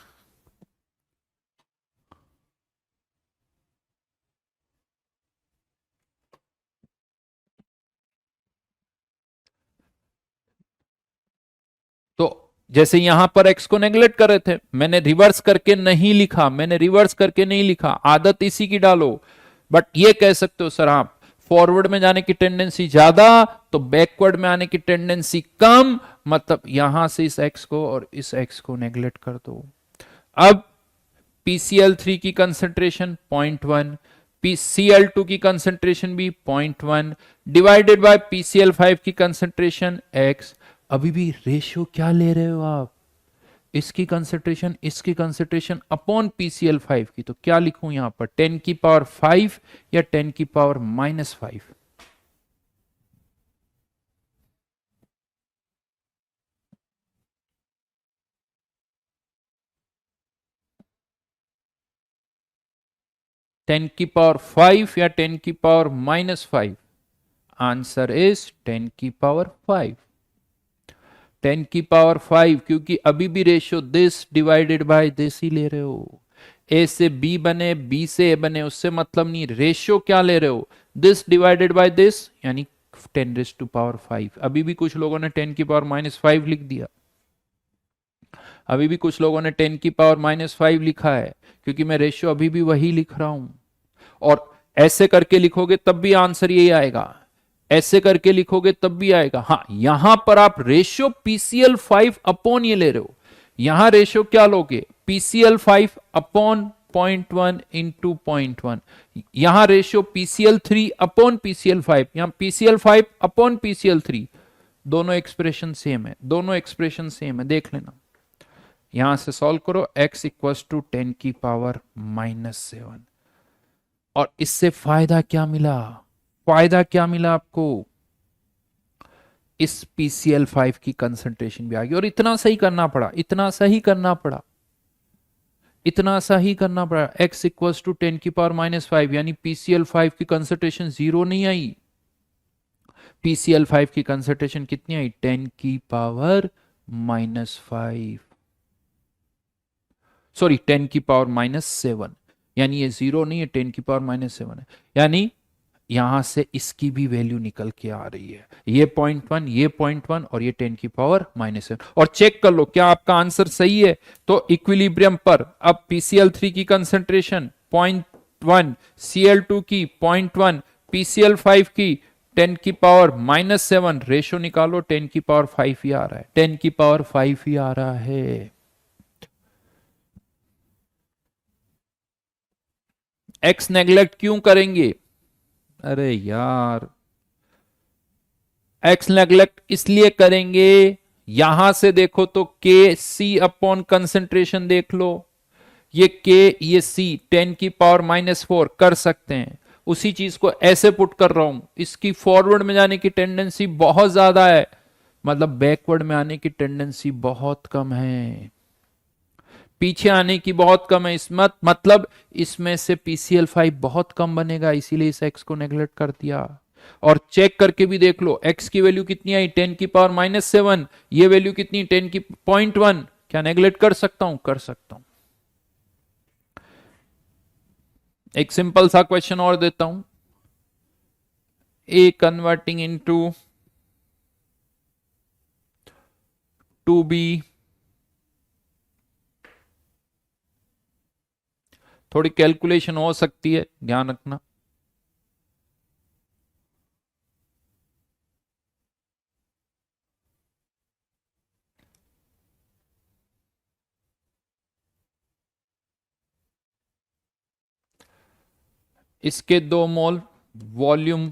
तो जैसे यहां पर x को नेगलेक्ट कर रहे थे, मैंने रिवर्स करके नहीं लिखा, मैंने रिवर्स करके नहीं लिखा, आदत इसी की डालो। बट ये कह सकते हो सर आप फॉरवर्ड में जाने की टेंडेंसी ज्यादा तो बैकवर्ड में आने की टेंडेंसी कम, मतलब यहां से इस x को और इस x को नेगलेक्ट कर दो। अब PCl3 की कंसेंट्रेशन 0.1, PCl2 की कंसेंट्रेशन भी 0.1 डिवाइडेड बाय PCl5 की कंसेंट्रेशन x। अभी भी रेशियो क्या ले रहे हो आप? इसकी कंसेंट्रेशन अपॉन PCl5 की। तो क्या लिखूं यहां पर, 10⁵ या 10⁻⁵? 10⁵ या 10⁻⁵? Answer is 10⁵। 10⁵, क्योंकि अभी भी ratio this divided by this he ले रहे हो। ए से बी बने, बी से ए बने, उससे मतलब नहीं, रेशियो क्या ले रहे हो? दिस डिवाइडेड बाय दिस, यानी 10⁵। अभी भी कुछ लोगों ने 10⁻⁵ लिख दिया, अभी भी कुछ लोगों ने 10⁻⁵ लिखा है, क्योंकि मैं रेशियो अभी भी वही लिख रहा हूं। और ऐसे करके लिखोगे तब भी आंसर यही आएगा, ऐसे करके लिखोगे तब भी आएगा। हाँ, यहां पर आप रेशियो PCl5 अपॉन ये ले रहे हो, यहां रेशियो क्या लोगे? PCl5 upon 0.1 into 0.1। यहां रेशियो PCl3 अपॉन PCl5, यहां PCl5 अपॉन PCl3। दोनों एक्सप्रेशन सेम है, दोनों एक्सप्रेशन सेम है, देख लेना। यहां से सॉल्व करो, x इक्वल्स टू 10⁻⁷। और इससे फायदा क्या मिला? फायदा क्या मिला आपको? इस PCl5 की कंसंट्रेशन भी आ गई। और इतना सही करना पड़ा, इतना सही करना पड़ा, इतना सही करना पड़ा। x इक्वल्स टू 10⁻⁵, यानी PCl5 की कंसंट्रेशन 0 नहीं आई। PCl5 की कंसंट्रेशन कितनी आई? 10⁻⁵, सॉरी 10⁻⁷, यानी ये 0 नहीं है, 10⁻⁷ है। यानी यहां से इसकी भी वैल्यू निकल के आ रही है, ये 0.1, ये 0.1 और ये 10⁻⁷। और चेक कर लो क्या आपका आंसर सही है। तो इक्विलिब्रियम पर अब PCl3 की कंसंट्रेशन 0.1, Cl2 की 0.1, PCl5 की 10⁻⁷, रेशो निकालो, 10⁵ ही आ रहा है, 10⁵ ही आ रहा है। एक्स नेग्लेक्ट क्यों करेंगे? अरे यार, एक्स नेग्लेक्ट इसलिए करेंगे, यहां से देखो तो के सी अपॉन कंसेंट्रेशन देख लो, ये के ये सी 10⁻⁻4 कर सकते हैं। उसी चीज को ऐसे पुट कर रहा हूं, इसकी फॉरवर्ड में जाने की टेंडेंसी बहुत ज्यादा है, मतलब बैकवर्ड में आने की टेंडेंसी बहुत कम है, पीछे आने की बहुत कम है। मतलब इसमें से PCl5 बहुत कम बनेगा, इसीलिए इस x को नेग्लेक्ट कर दिया। और चेक करके भी देख लो, x की वैल्यू कितनी आई? 10⁻⁷। ये वैल्यू कितनी? 10⁻1। क्या नेग्लेक्ट कर सकता हूं? कर सकता हूं। एक सिंपल सा क्वेश्चन और देता हूं, a कन्वर्टिंग इनटू 2b, थोड़ी कैलकुलेशन हो सकती है, ध्यान रखना। इसके 2 मोल, वॉल्यूम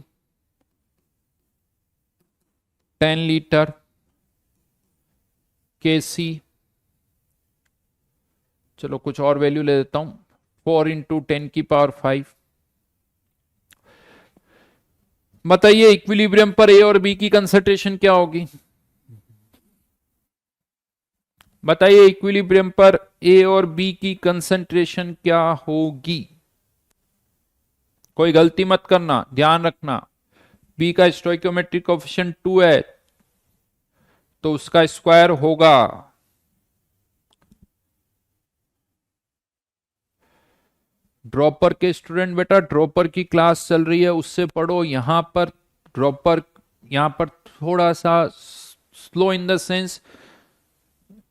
10 लीटर, Kc, चलो कुछ और वैल्यू ले देता हूं, 4 इंटू 10⁵। बताइए इक्विलिब्रियम पर ए और बी की कंसंट्रेशन क्या होगी? बताइए इक्विलिब्रियम पर ए और बी की कंसंट्रेशन क्या होगी? कोई गलती मत करना, ध्यान रखना। बी का स्टोइकियोमेट्रिक कोएफिशिएंट 2 है तो उसका स्क्वायर होगा ड्रॉपर के स्टूडेंट, बेटा ड्रॉपर की क्लास चल रही है उससे पढ़ो। यहां पर ड्रॉपर, यहां पर थोड़ा सा स्लो इन द सेंस,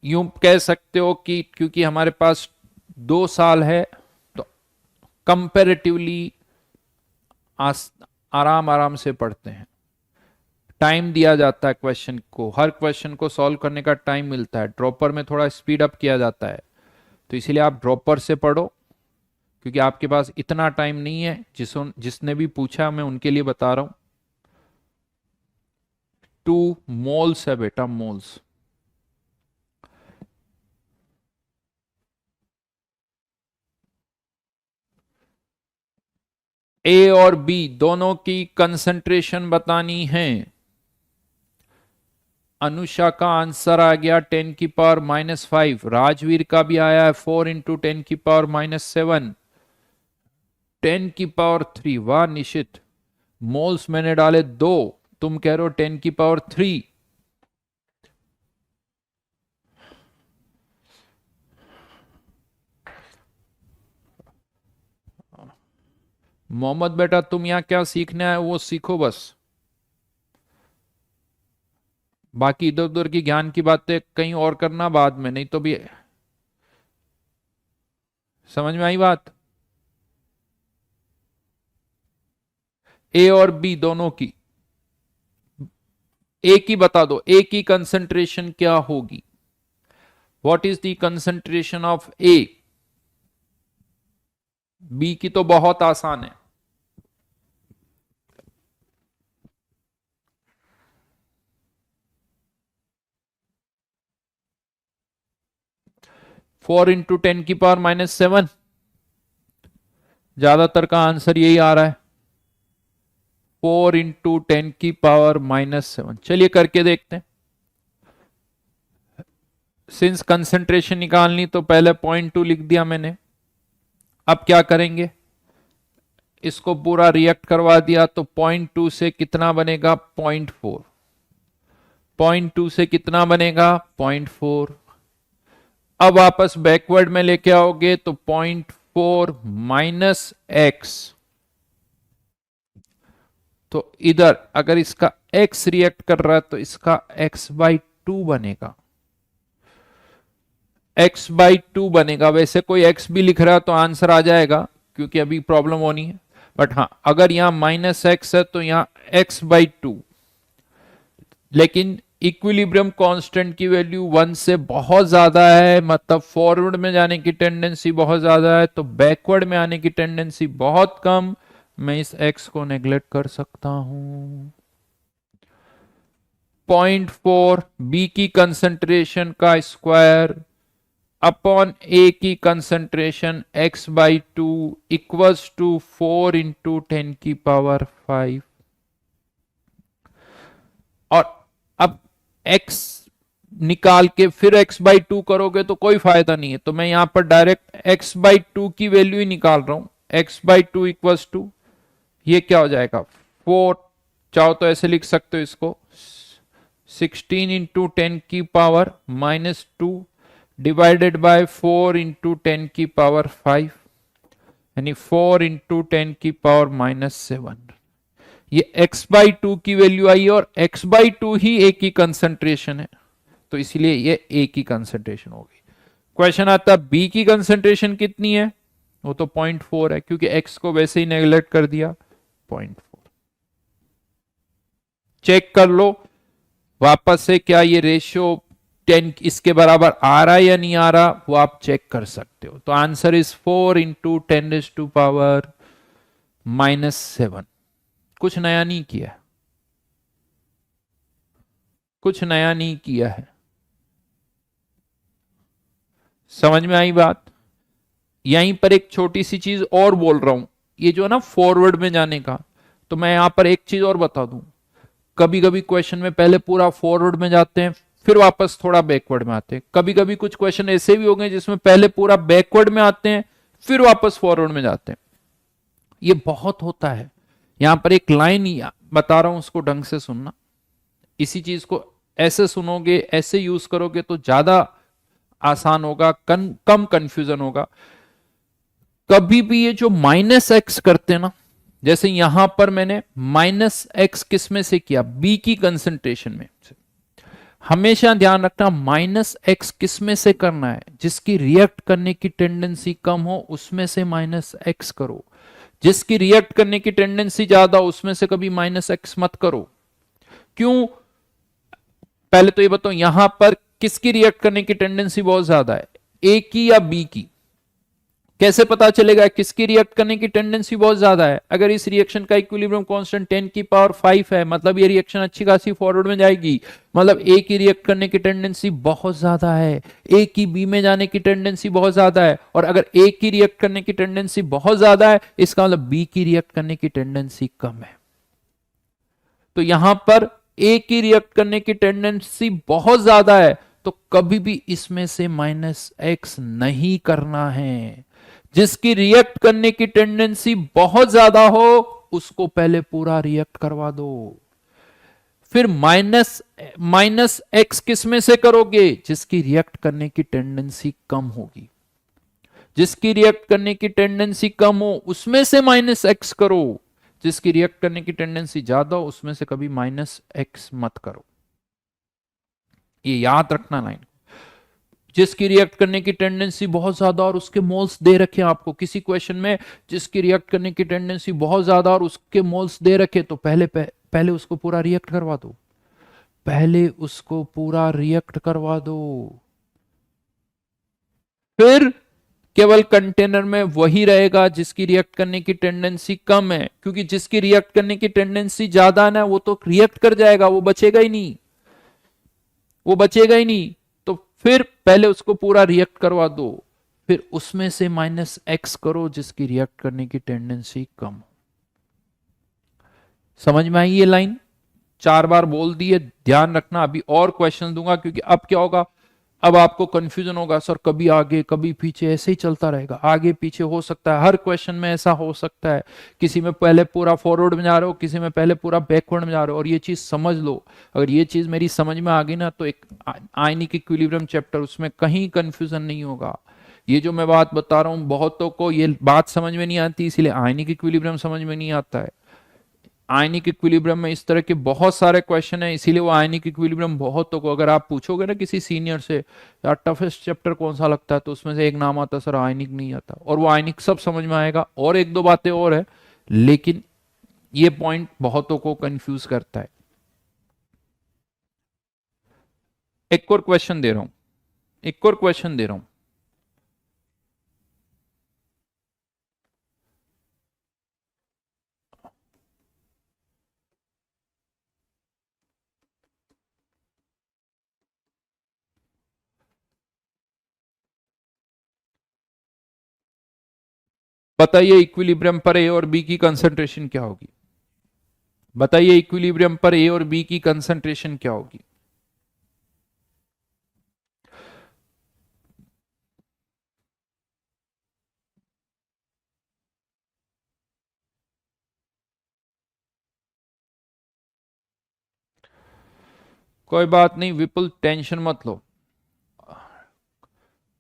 यूं कह सकते हो कि क्योंकि हमारे पास 2 साल है तो कंपैरेटिवली आराम आराम से पढ़ते हैं। टाइम दिया जाता है क्वेश्चन को, हर क्वेश्चन को सॉल्व करने का टाइम मिलता है। ड्रॉपर में थोड़ा स्पीड अप किया जाता है, तो इसीलिए आप ड्रॉपर से पढ़ो, क्योंकि आपके पास इतना टाइम नहीं है। जिसने भी पूछा मैं उनके लिए बता रहा हूं। 2 मोल्स है बेटा, मोल्स। ए और बी दोनों की कंसंट्रेशन बतानी है। अनुषा का आंसर आ गया 10⁻⁻5। राजवीर का भी आया है 4 इंटू 10⁻⁻7, 10⁻3। वाह निशित, मोल्स मैंने डाले 2, तुम कह रहे हो 10⁻3। मोहम्मद बेटा तुम यहां क्या सीखने आए वो सीखो बस, बाकी इधर उधर की ज्ञान की बातें कहीं और करना बाद में, नहीं तो भी। समझ में आई बात? ए और बी दोनों की, ए की बता दो, ए की कंसंट्रेशन क्या होगी? What is the concentration of A? B की तो बहुत आसान है। फोर इंटू 10⁻⁻7, ज्यादातर का आंसर यही आ रहा है, 4 इंटू 10⁻⁻7। चलिए करके देखते हैं। सिंस कंसंट्रेशन निकालनी तो पहले 0.2 लिख दिया मैंने। अब क्या करेंगे, इसको पूरा रिएक्ट करवा दिया तो 0.2 से कितना बनेगा? 0.4। 0.2 से कितना बनेगा? 0.4। अब वापस बैकवर्ड में लेके आओगे तो 0.4 माइनस एक्स, तो इधर अगर इसका x रिएक्ट कर रहा है तो इसका x/2 बनेगा, x/2 बनेगा। वैसे कोई x भी लिख रहा है तो आंसर आ जाएगा, क्योंकि अभी प्रॉब्लम होनी है। बट हाँ, अगर यहां -x है तो यहां x/2, लेकिन इक्विलिब्रियम कांस्टेंट की वैल्यू 1 से बहुत ज्यादा है, मतलब फॉरवर्ड में जाने की टेंडेंसी बहुत ज्यादा है, तो बैकवर्ड में आने की टेंडेंसी बहुत कम। मैं इस x को नेग्लेक्ट कर सकता हूं। 0.4 बी की कंसंट्रेशन का स्क्वायर अपॉन ए की concentration x/2 equals to 4 into 10⁵। और अब x निकाल के फिर x/2 करोगे तो कोई फायदा नहीं है, तो मैं यहां पर डायरेक्ट x/2 की वैल्यू ही निकाल रहा हूं। x/2 इक्वल्स टू, ये क्या हो जाएगा? 4, चाहो तो ऐसे लिख सकते हो इसको, 16 इंटू 10⁻⁻2 डिवाइडेड बाय 4 इंटू 10⁵, यानी 4 इंटू 10⁻⁻7। ये x/2 की वैल्यू आई और x/2 ही ए की कंसंट्रेशन है, तो इसलिए ये ए की कंसंट्रेशन होगी। क्वेश्चन आता बी की कंसंट्रेशन कितनी है? वो तो 0.4 है, क्योंकि x को वैसे ही नेग्लेक्ट कर दिया। 0.4 चेक कर लो वापस से, क्या ये रेशियो 10 इसके बराबर आ रहा है या नहीं आ रहा, वो आप चेक कर सकते हो। तो आंसर इज 4 इंटू 10⁻⁻7। -7। कुछ नया नहीं किया है, कुछ नया नहीं किया है। समझ में आई बात? यहीं पर एक छोटी सी चीज और बोल रहा हूं, ये जो है ना फॉरवर्ड में जाने का, तो मैं यहां पर एक चीज और बता दूं। कभी कभी क्वेश्चन में पहले पूरा फॉरवर्ड में जाते हैं, फिर वापस थोड़ा बैकवर्ड में आते हैं। कभी कभी कुछ क्वेश्चन ऐसे भी हो गए जिसमें पहले पूरा बैकवर्ड में आते हैं, फिर वापस फॉरवर्ड में जाते हैं। ये बहुत होता है। यहां पर एक लाइन बता रहा हूं, उसको ढंग से सुनना। इसी चीज को ऐसे सुनोगे, ऐसे यूज करोगे तो ज्यादा आसान होगा, कम कंफ्यूजन होगा। कभी भी ये जो -x करते हैं ना, जैसे यहां पर मैंने -x किस में से किया, बी की कंसंट्रेशन में से। हमेशा ध्यान रखना -x किस में से करना है, जिसकी रिएक्ट करने की टेंडेंसी कम हो उसमें से -x करो। जिसकी रिएक्ट करने की टेंडेंसी ज्यादा हो उसमें से कभी -x मत करो। क्यों? पहले तो ये बताओ, यहां पर किसकी रिएक्ट करने की टेंडेंसी बहुत ज्यादा है, ए की या बी की? कैसे पता चलेगा किसकी रिएक्ट करने की टेंडेंसी बहुत ज्यादा है? अगर इस रिएक्शन का इक्विलिब्रियम कांस्टेंट 10 की पावर 5 है, मतलब ये रिएक्शन अच्छी खासी फॉरवर्ड में जाएगी, मतलब ए की रिएक्ट करने की टेंडेंसी बहुत ज्यादा है, ए की बी में जाने की टेंडेंसी बहुत ज्यादा है। और अगर ए की रिएक्ट करने की टेंडेंसी बहुत ज्यादा है, इसका मतलब बी की रिएक्ट करने की टेंडेंसी कम है। तो यहां पर ए की रिएक्ट करने की टेंडेंसी बहुत ज्यादा है, तो कभी भी इसमें से -x नहीं करना है। जिसकी रिएक्ट करने की टेंडेंसी बहुत ज्यादा हो उसको पहले पूरा रिएक्ट करवा दो। फिर माइनस एक्स किस में से करोगे, जिसकी रिएक्ट करने की टेंडेंसी कम होगी। जिसकी रिएक्ट करने की टेंडेंसी कम हो उसमें से -x करो, जिसकी रिएक्ट करने की टेंडेंसी ज्यादा हो उसमें से कभी -x मत करो। ये याद रखना लाइन। जिसकी रिएक्ट करने की टेंडेंसी बहुत ज्यादा और उसके मोल्स दे रखे हैं आपको किसी क्वेश्चन में, जिसकी रिएक्ट करने की टेंडेंसी बहुत ज्यादा और उसके मोल्स दे रखे, तो पहले उसको पूरा रिएक्ट करवा दो। पहले उसको पूरा रिएक्ट करवा दो। फिर केवल कंटेनर में वही रहेगा जिसकी रिएक्ट करने की टेंडेंसी कम है, क्योंकि जिसकी रिएक्ट करने की टेंडेंसी ज्यादा ना वो तो रिएक्ट कर जाएगा, वो बचेगा ही नहीं, वो बचेगा ही नहीं। तो फिर पहले उसको पूरा रिएक्ट करवा दो, फिर उसमें से -x करो जिसकी रिएक्ट करने की टेंडेंसी कम। समझ में आई ये लाइन? 4 बार बोल दिए, ध्यान रखना। अभी और क्वेश्चन दूंगा, क्योंकि अब क्या होगा, अब आपको कंफ्यूजन होगा, सर कभी आगे कभी पीछे, ऐसे ही चलता रहेगा, आगे पीछे हो सकता है, हर क्वेश्चन में ऐसा हो सकता है। किसी में पहले पूरा फॉरवर्ड में जा रहे हो, किसी में पहले पूरा बैकवर्ड में जा रहे हो। और ये चीज समझ लो, अगर ये चीज मेरी समझ में आ गई ना, तो एक आयनिक इक्विलिब्रियम चैप्टर, उसमें कहीं कंफ्यूजन नहीं होगा। ये जो मैं बात बता रहा हूं, बहुतों को ये बात समझ में नहीं आती, इसीलिए आयनिक इक्विलिब्रियम समझ में नहीं आता है। आयनिक इक्विलिब्रियम में इस तरह के बहुत सारे क्वेश्चन है, इसीलिए वो आयनिक इक्विलिब्रियम बहुतों को, अगर आप पूछोगे ना किसी सीनियर से, यार टफेस्ट चैप्टर कौन सा लगता है, तो उसमें से एक नाम आता है, सर आयनिक नहीं आता। और वो आयनिक सब समझ में आएगा, और एक दो बातें और है, लेकिन ये पॉइंट बहुतों को कंफ्यूज करता है। एक और क्वेश्चन दे रहा हूं, एक और क्वेश्चन दे रहा हूं। बताइए इक्विलिब्रियम पर ए और बी की कंसंट्रेशन क्या होगी? बताइए इक्विलिब्रियम पर ए और बी की कंसंट्रेशन क्या होगी? कोई बात नहीं विपुल, टेंशन मत लो।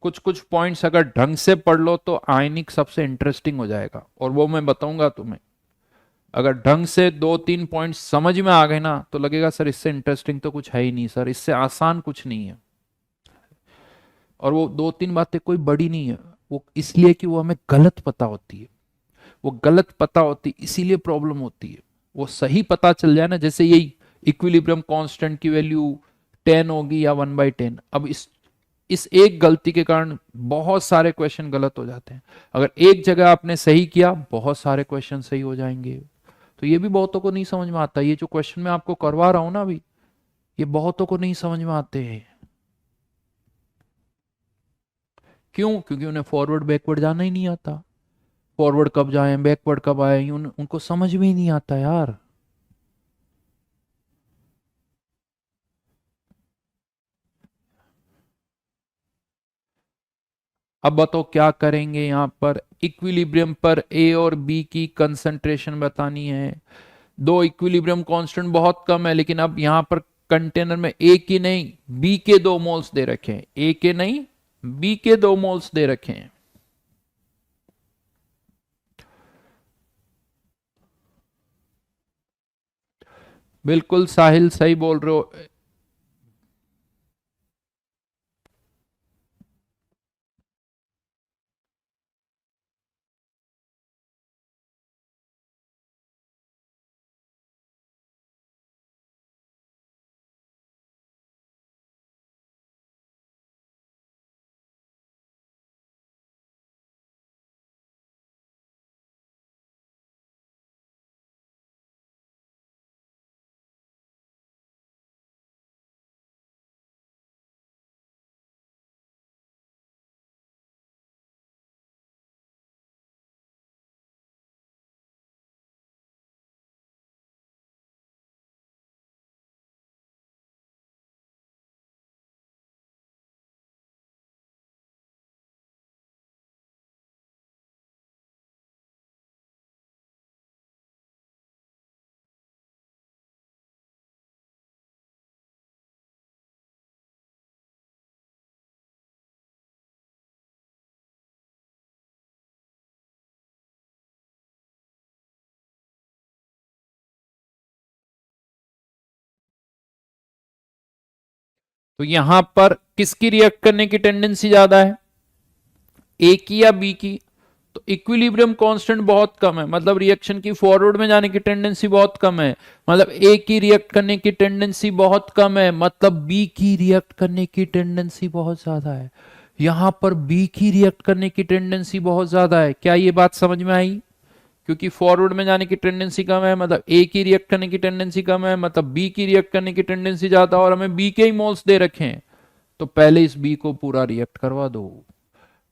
कुछ कुछ पॉइंट्स अगर ढंग से पढ़ लो तो आयनिक सबसे इंटरेस्टिंग हो जाएगा, और वो मैं बताऊंगा तुम्हें। अगर ढंग से 2-3 पॉइंट्स समझ में आ गए ना, तो लगेगा सर इससे इंटरेस्टिंग तो कुछ है ही नहीं, सर इससे आसान कुछ नहीं है। और वो 2-3 बातें कोई बड़ी नहीं है, वो इसलिए कि वो हमें गलत पता होती है। वो गलत पता होती इसीलिए प्रॉब्लम होती है। वो सही पता चल जाए ना, जैसे यही इक्विलिब्रियम कांस्टेंट की वैल्यू 10 होगी या 1/10। अब इस इस एक गलती के कारण बहुत सारे क्वेश्चन गलत हो जाते हैं। अगर एक जगह आपने सही किया, बहुत सारे क्वेश्चन सही हो जाएंगे। तो ये भी बहुतों को नहीं समझ में आता। ये जो क्वेश्चन मैं आपको करवा रहा हूं ना अभी, ये बहुतों को नहीं समझ में आते हैं। क्यों? क्योंकि उन्हें फॉरवर्ड बैकवर्ड जाना ही नहीं आता। फॉरवर्ड कब जाए, बैकवर्ड कब आए, उनको समझ में ही नहीं आता यार। अब बताओ क्या करेंगे। यहां पर इक्विलिब्रियम पर ए और बी की कंसंट्रेशन बतानी है। दो इक्विलिब्रियम कांस्टेंट बहुत कम है, लेकिन अब यहां पर कंटेनर में ए की नहीं बी के 2 मोल्स दे रखे हैं। ए के नहीं बी के 2 मोल्स दे रखे हैं। बिल्कुल साहिल सही बोल रहे हो। तो यहां पर किसकी रिएक्ट करने की टेंडेंसी ज्यादा है, ए की या बी की? तो इक्विलिब्रियम कांस्टेंट बहुत कम है, मतलब रिएक्शन की फॉरवर्ड में जाने की टेंडेंसी बहुत कम है। मतलब ए की रिएक्ट करने की टेंडेंसी बहुत कम है, मतलब बी की रिएक्ट करने की टेंडेंसी बहुत ज्यादा है। यहां पर बी की रिएक्ट करने की टेंडेंसी बहुत ज्यादा है। क्या ये बात समझ में आई? क्योंकि फॉरवर्ड में जाने की टेंडेंसी कम है, मतलब ए की रिएक्ट करने की टेंडेंसी कम है, मतलब बी की रिएक्ट करने की टेंडेंसी ज्यादा, और हमें बी के ही मोल्स दे रखे हैं। तो पहले इस बी को पूरा रिएक्ट करवा दो।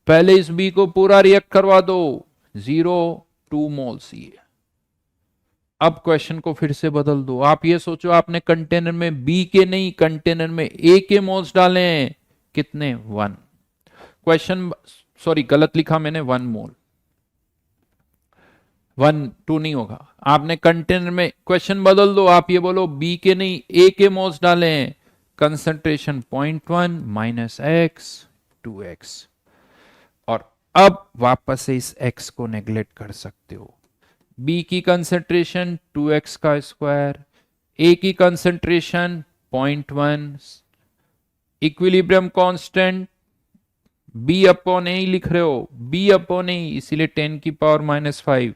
पहले इस बी को पूरा रिएक्ट करवा दो। 0 2 मोल्स ये। अब क्वेश्चन को फिर से बदल दो। आप ये सोचो, आपने कंटेनर में बी के नहीं, कंटेनर में ए के मोल्स डाले हैं। कितने? 1। क्वेश्चन, सॉरी गलत लिखा मैंने, 1 मोल। 1 2 नहीं होगा। आपने कंटेनर में, क्वेश्चन बदल दो, आप ये बोलो बी के नहीं ए के मोल्स डाले हैं। Concentration 0.1 minus x 2x। और अब वापस से इस x को नेग्लेक्ट कर सकते हो। b की कंसंट्रेशन 2x का स्क्वायर, a की concentration 0.1, equilibrium constant b upon A लिख रहे हो, b अपॉन ए, इसीलिए 10⁻⁻5।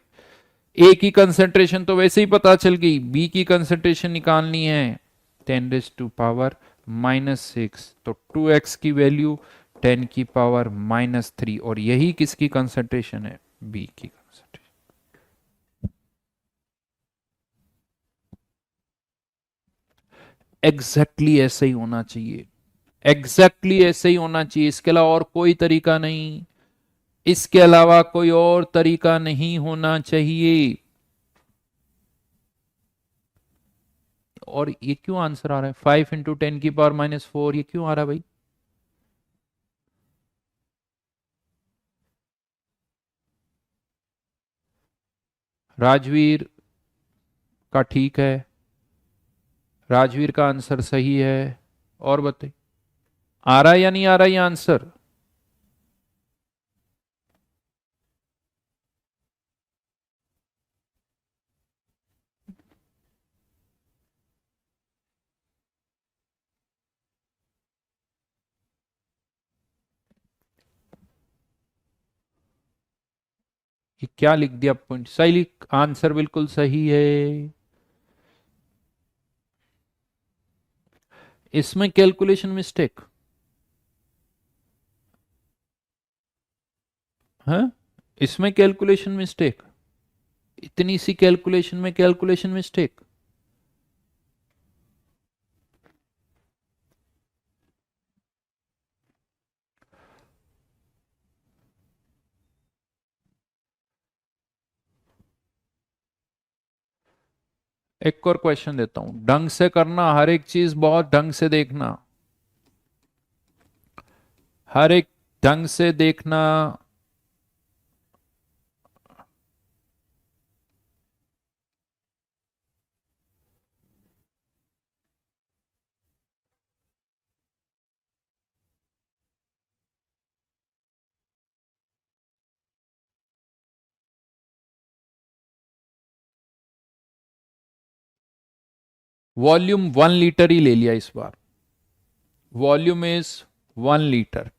a की कंसंट्रेशन तो वैसे ही पता चल गई, b की कंसंट्रेशन निकालनी है 10⁻⁻6। तो 2x की वैल्यू 10⁻⁻3, और यही किसकी कंसंट्रेशन है? बी की कंसंट्रेशन। एग्जैक्टली ऐसे ही होना चाहिए। एग्जैक्टली ऐसे ही होना चाहिए, इसके अलावा और कोई तरीका नहीं। इसके अलावा कोई और तरीका नहीं होना चाहिए। और ये क्यों आंसर आ रहा है 5 × 10⁻⁻4? ये क्यों आ रहा है भाई? राजवीर का ठीक है, राजवीर का आंसर सही है। और बताइए, आ रहा है या नहीं आ रहा ये आंसर? ये क्या लिख दिया पॉइंट? सही, आंसर बिल्कुल सही है। इसमें कैलकुलेशन मिस्टेक। है इसमें कैलकुलेशन मिस्टेक, इतनी सी कैलकुलेशन में कैलकुलेशन मिस्टेक। एक और क्वेश्चन देता हूं, ढंग से करना, हर एक चीज बहुत ढंग से देखना, हर एक ढंग से देखना। वॉल्यूम 1 लीटर ही ले लिया इस बार, वॉल्यूम इज 1 लीटर।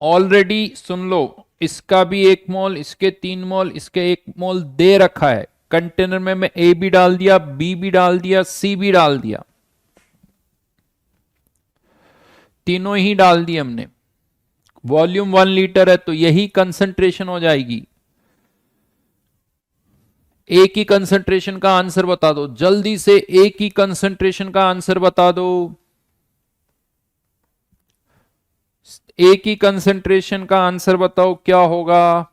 ऑलरेडी सुन लो, इसका भी 1 मोल, इसके 3 मोल, इसके 1 मोल दे रखा है कंटेनर में। मैं ए भी डाल दिया, बी भी डाल दिया, सी भी डाल दिया, तीनों ही डाल दिए हमने। वॉल्यूम 1 लीटर है तो यही कंसंट्रेशन हो जाएगी। ए की कंसंट्रेशन का आंसर बता दो जल्दी से, ए की कंसंट्रेशन का आंसर बता दो। ए की कंसंट्रेशन का आंसर बताओ क्या होगा।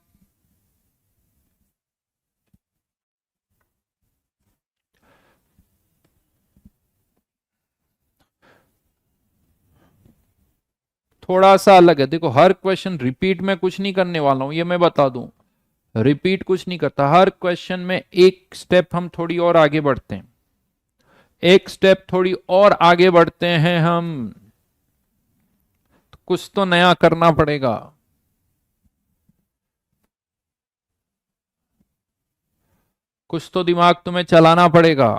थोड़ा सा अलग है, देखो हर क्वेश्चन रिपीट में कुछ नहीं करने वाला हूं, ये मैं बता दूं, रिपीट कुछ नहीं करता। हर क्वेश्चन में एक स्टेप हम थोड़ी और आगे बढ़ते हैं, एक स्टेप थोड़ी और आगे बढ़ते हैं हम, तो कुछ तो नया करना पड़ेगा। कुछ तो दिमाग तुम्हें चलाना पड़ेगा।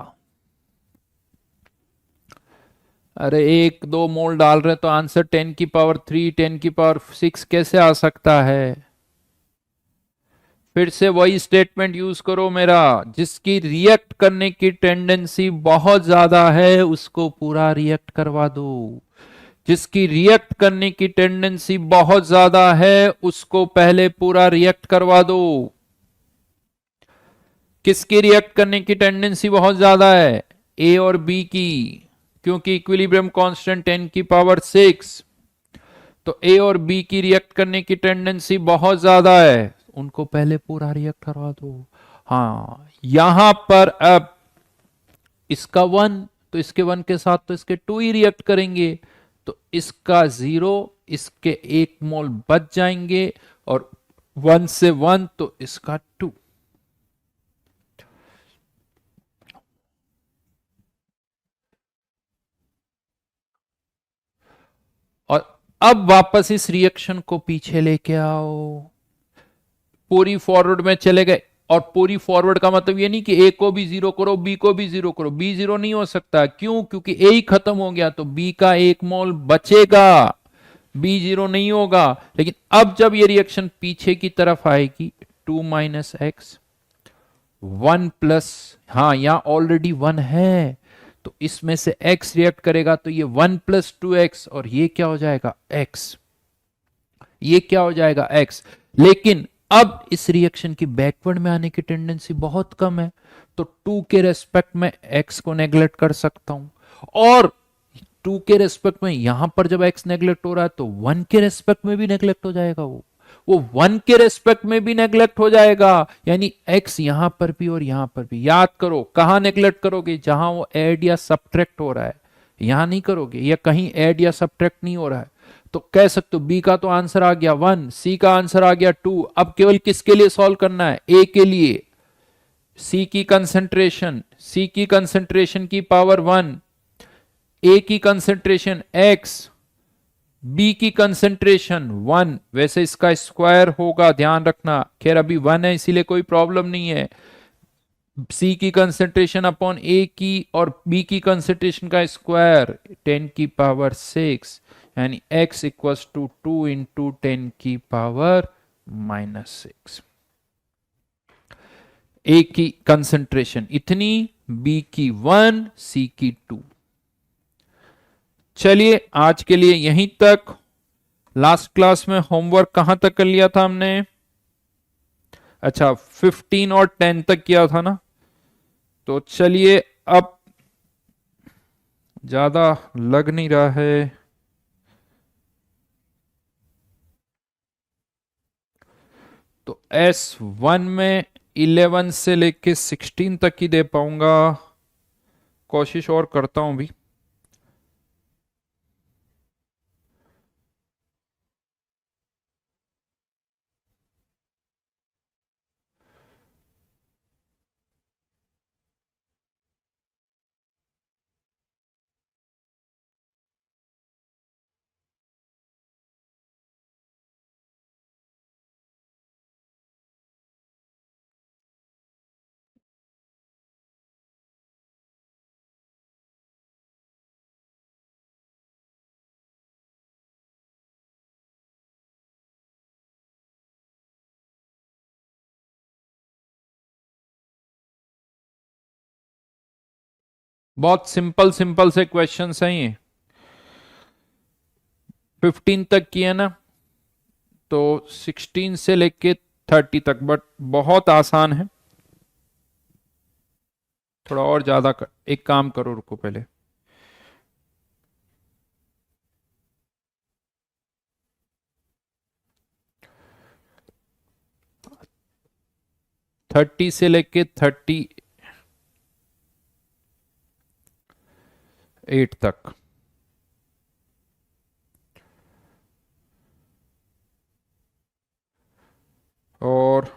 अरे 1 2 मोल डाल रहे तो आंसर 10⁻³ 10⁻6 कैसे आ सकता है। फिर से वही स्टेटमेंट यूज करो मेरा, जिसकी रिएक्ट करने की टेंडेंसी बहुत ज्यादा है उसको पूरा रिएक्ट करवा दो, जिसकी रिएक्ट करने की टेंडेंसी बहुत ज्यादा है उसको पहले पूरा रिएक्ट करवा दो। किसकी रिएक्ट करने की टेंडेंसी बहुत ज्यादा है, ए और बी की, क्योंकि इक्विलिब्रियम कांस्टेंट 10⁻6, तो ए और बी की रिएक्ट करने की टेंडेंसी बहुत ज्यादा है, उनको पहले पूरा रिएक्ट करवा दो। हाँ यहां पर अब इसका 1 तो इसके 1 के साथ तो इसके 2 ही रिएक्ट करेंगे, तो इसका 0, इसके 1 मोल बच जाएंगे, और 1 से 1 तो इसका 2। और अब वापस इस रिएक्शन को पीछे लेके आओ, पूरी फॉरवर्ड में चले गए। और पूरी फॉरवर्ड का मतलब ये नहीं कि ए को भी 0 करो, बी को भी 0 करो, बी 0 नहीं हो सकता, क्यों, क्योंकि ए ही खत्म हो गया तो बी का 1 मोल बचेगा, बी 0 नहीं होगा। लेकिन अब जब ये रिएक्शन पीछे की तरफ आएगी, 2 - x 1 प्लस, हाँ यहां ऑलरेडी 1 है तो इसमें से x रिएक्ट करेगा तो ये 1 + 2x, और ये क्या हो जाएगा x, ये क्या हो जाएगा x। लेकिन अब इस रिएक्शन की बैकवर्ड में आने की टेंडेंसी बहुत कम है, तो 2 के रेस्पेक्ट में x को नेग्लेक्ट कर सकता हूं, और 2 के रेस्पेक्ट में यहां पर जब x नेग्लेक्ट हो रहा है तो 1 के रेस्पेक्ट में भी नेग्लेक्ट हो जाएगा, वो 1 के रेस्पेक्ट में भी नेग्लेक्ट हो जाएगा, यानी x यहां पर भी और यहां पर भी। याद करो कहां नेग्लेक्ट करोगे, जहां वो ऐड या सब्ट्रैक्ट हो रहा है, यहां नहीं करोगे, या कहीं ऐड या सब्ट्रैक्ट नहीं हो रहा है, तो कह सकते हो बी का तो आंसर आ गया 1, सी का आंसर आ गया 2। अब केवल किसके लिए सॉल्व करना है? ए के लिए। सी की कंसेंट्रेशन की पावर 1, ए की कंसेंट्रेशन x, बी की कंसेंट्रेशन 1। वैसे इसका स्क्वायर होगा, ध्यान रखना। खैर अभी 1 है इसीलिए कोई प्रॉब्लम नहीं है। सी की कंसेंट्रेशन अपॉन ए की और बी की कंसेंट्रेशन का स्क्वायर 10 की पावर 6, यानी x इक्वल्स टू 2 इंटू 10 की पावर -6। ए की कंसेंट्रेशन इतनी, बी की 1, सी की 2। चलिए आज के लिए यहीं तक। लास्ट क्लास में होमवर्क कहां तक कर लिया था हमने? अच्छा 15 और 10 तक किया था ना। तो चलिए अब ज्यादा लग नहीं रहा है। तो S1 में 11 से लेके 16 तक ही दे पाऊंगा, कोशिश और करता हूं भी। बहुत सिंपल सिंपल से क्वेश्चंस हैं ये। 15 तक किए ना, तो 16 से लेके 30 तक, बट बहुत आसान है। थोड़ा और ज्यादा एक काम करो, रुको पहले। थर्टी से लेके 38 तक। और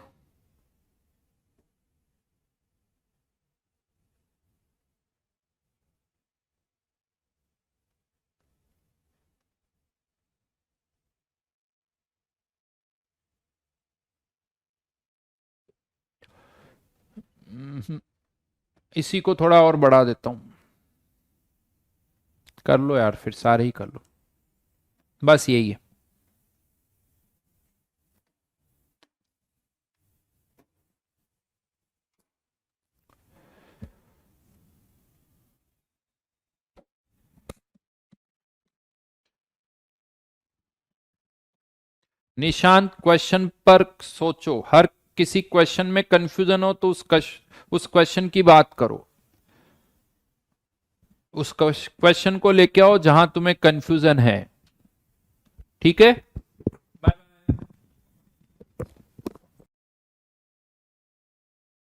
इसी को थोड़ा और बढ़ा देता हूं। कर लो यार, फिर सारे ही कर लो, बस यही है। निशांत क्वेश्चन पर सोचो, हर किसी क्वेश्चन में कंफ्यूजन हो तो उस क्वेश्चन की बात करो। उस क्वेश्चन को लेके आओ जहां तुम्हें कंफ्यूजन है, ठीक है।